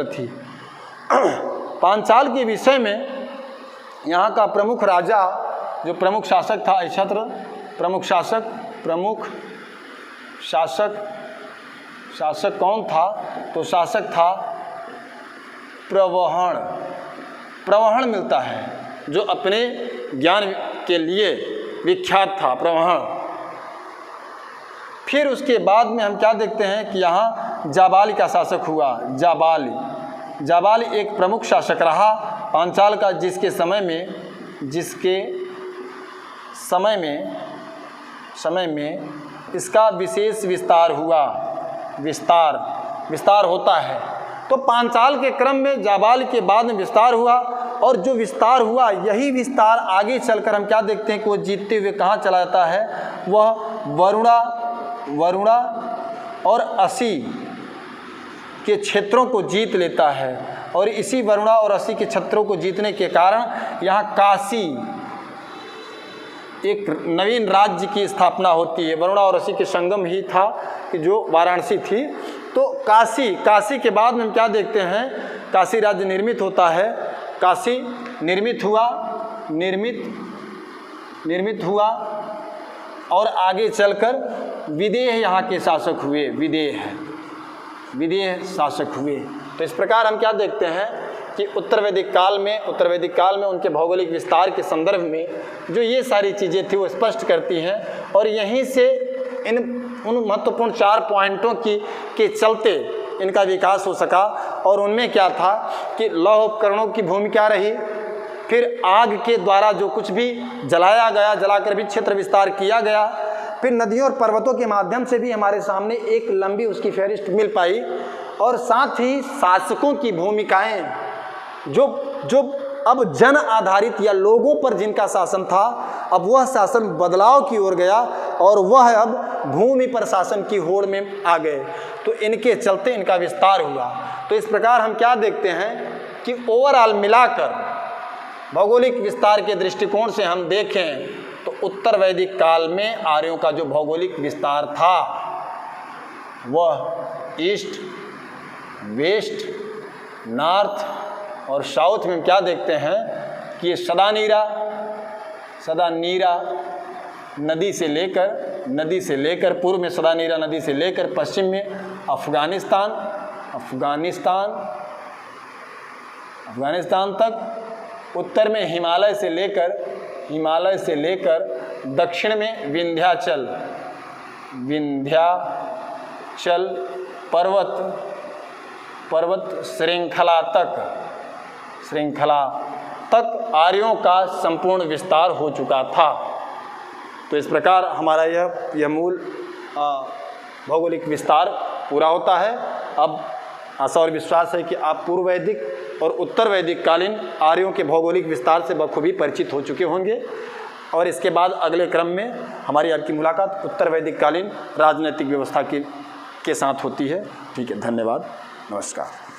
थी। पांचाल के विषय में यहाँ का प्रमुख राजा जो प्रमुख शासक था अहिछत्र, प्रमुख शासक कौन था? तो शासक था प्रवहण मिलता है, जो अपने ज्ञान के लिए विख्यात था, प्रवहण। फिर उसके बाद में हम क्या देखते हैं कि यहाँ जाबाली का शासक हुआ। जाबाली एक प्रमुख शासक रहा पांचाल का, जिसके समय में इसका विशेष विस्तार हुआ। विस्तार होता है तो पांचाल के क्रम में जाबाल के बाद में विस्तार हुआ और जो विस्तार हुआ, यही विस्तार आगे चलकर हम क्या देखते हैं कि वो जीतते हुए कहाँ चला जाता है, वह वरुणा और असी के क्षेत्रों को जीत लेता है। और इसी वरुणा और असी के क्षेत्रों को जीतने के कारण यहाँ काशी एक नवीन राज्य की स्थापना होती है। वरुणा और असी के संगम ही था कि जो वाराणसी थी। तो काशी के बाद में हम क्या देखते हैं, काशी राज्य निर्मित होता है। काशी निर्मित हुआ और आगे चलकर विदेह यहाँ के शासक हुए, विदेह शासक हुए। तो इस प्रकार हम क्या देखते हैं कि उत्तर वैदिक काल में उनके भौगोलिक विस्तार के संदर्भ में जो ये सारी चीज़ें थी वो स्पष्ट करती हैं। और यहीं से उन महत्वपूर्ण 4 पॉइंटों के चलते इनका विकास हो सका। और उनमें क्या था कि लौह उपकरणों की भूमिका रही, फिर आग के द्वारा जो कुछ भी जलाया गया, जलाकर भी क्षेत्र विस्तार किया गया, फिर नदियों और पर्वतों के माध्यम से भी हमारे सामने एक लंबी उसकी फहरिस्त मिल पाई। और साथ ही शासकों की भूमिकाएं जो अब जन आधारित या लोगों पर जिनका शासन था, अब वह शासन बदलाव की ओर गया और वह अब भूमि पर शासन की होड़ में आ गए। तो इनके चलते इनका विस्तार हुआ। तो इस प्रकार हम क्या देखते हैं कि ओवरऑल मिलाकर भौगोलिक विस्तार के दृष्टिकोण से हम देखें तो उत्तर वैदिक काल में आर्यों का जो भौगोलिक विस्तार था वह ईस्ट, वेस्ट, नॉर्थ और साउथ में क्या देखते हैं कि ये सदा नीरा नदी से लेकर पूर्व में सदा नीरा नदी से लेकर पश्चिम में अफगानिस्तान तक, उत्तर में हिमालय से लेकर दक्षिण में विंध्याचल पर्वत श्रृंखला तक आर्यों का संपूर्ण विस्तार हो चुका था। तो इस प्रकार हमारा यह मूल भौगोलिक विस्तार पूरा होता है। अब आशा और विश्वास है कि आप पूर्व वैदिक और उत्तर वैदिक कालीन आर्यों के भौगोलिक विस्तार से बखूबी परिचित हो चुके होंगे। और इसके बाद अगले क्रम में हमारी आपकी मुलाकात उत्तर वैदिक कालीन राजनीतिक व्यवस्था के साथ होती है। ठीक है, धन्यवाद, नमस्कार।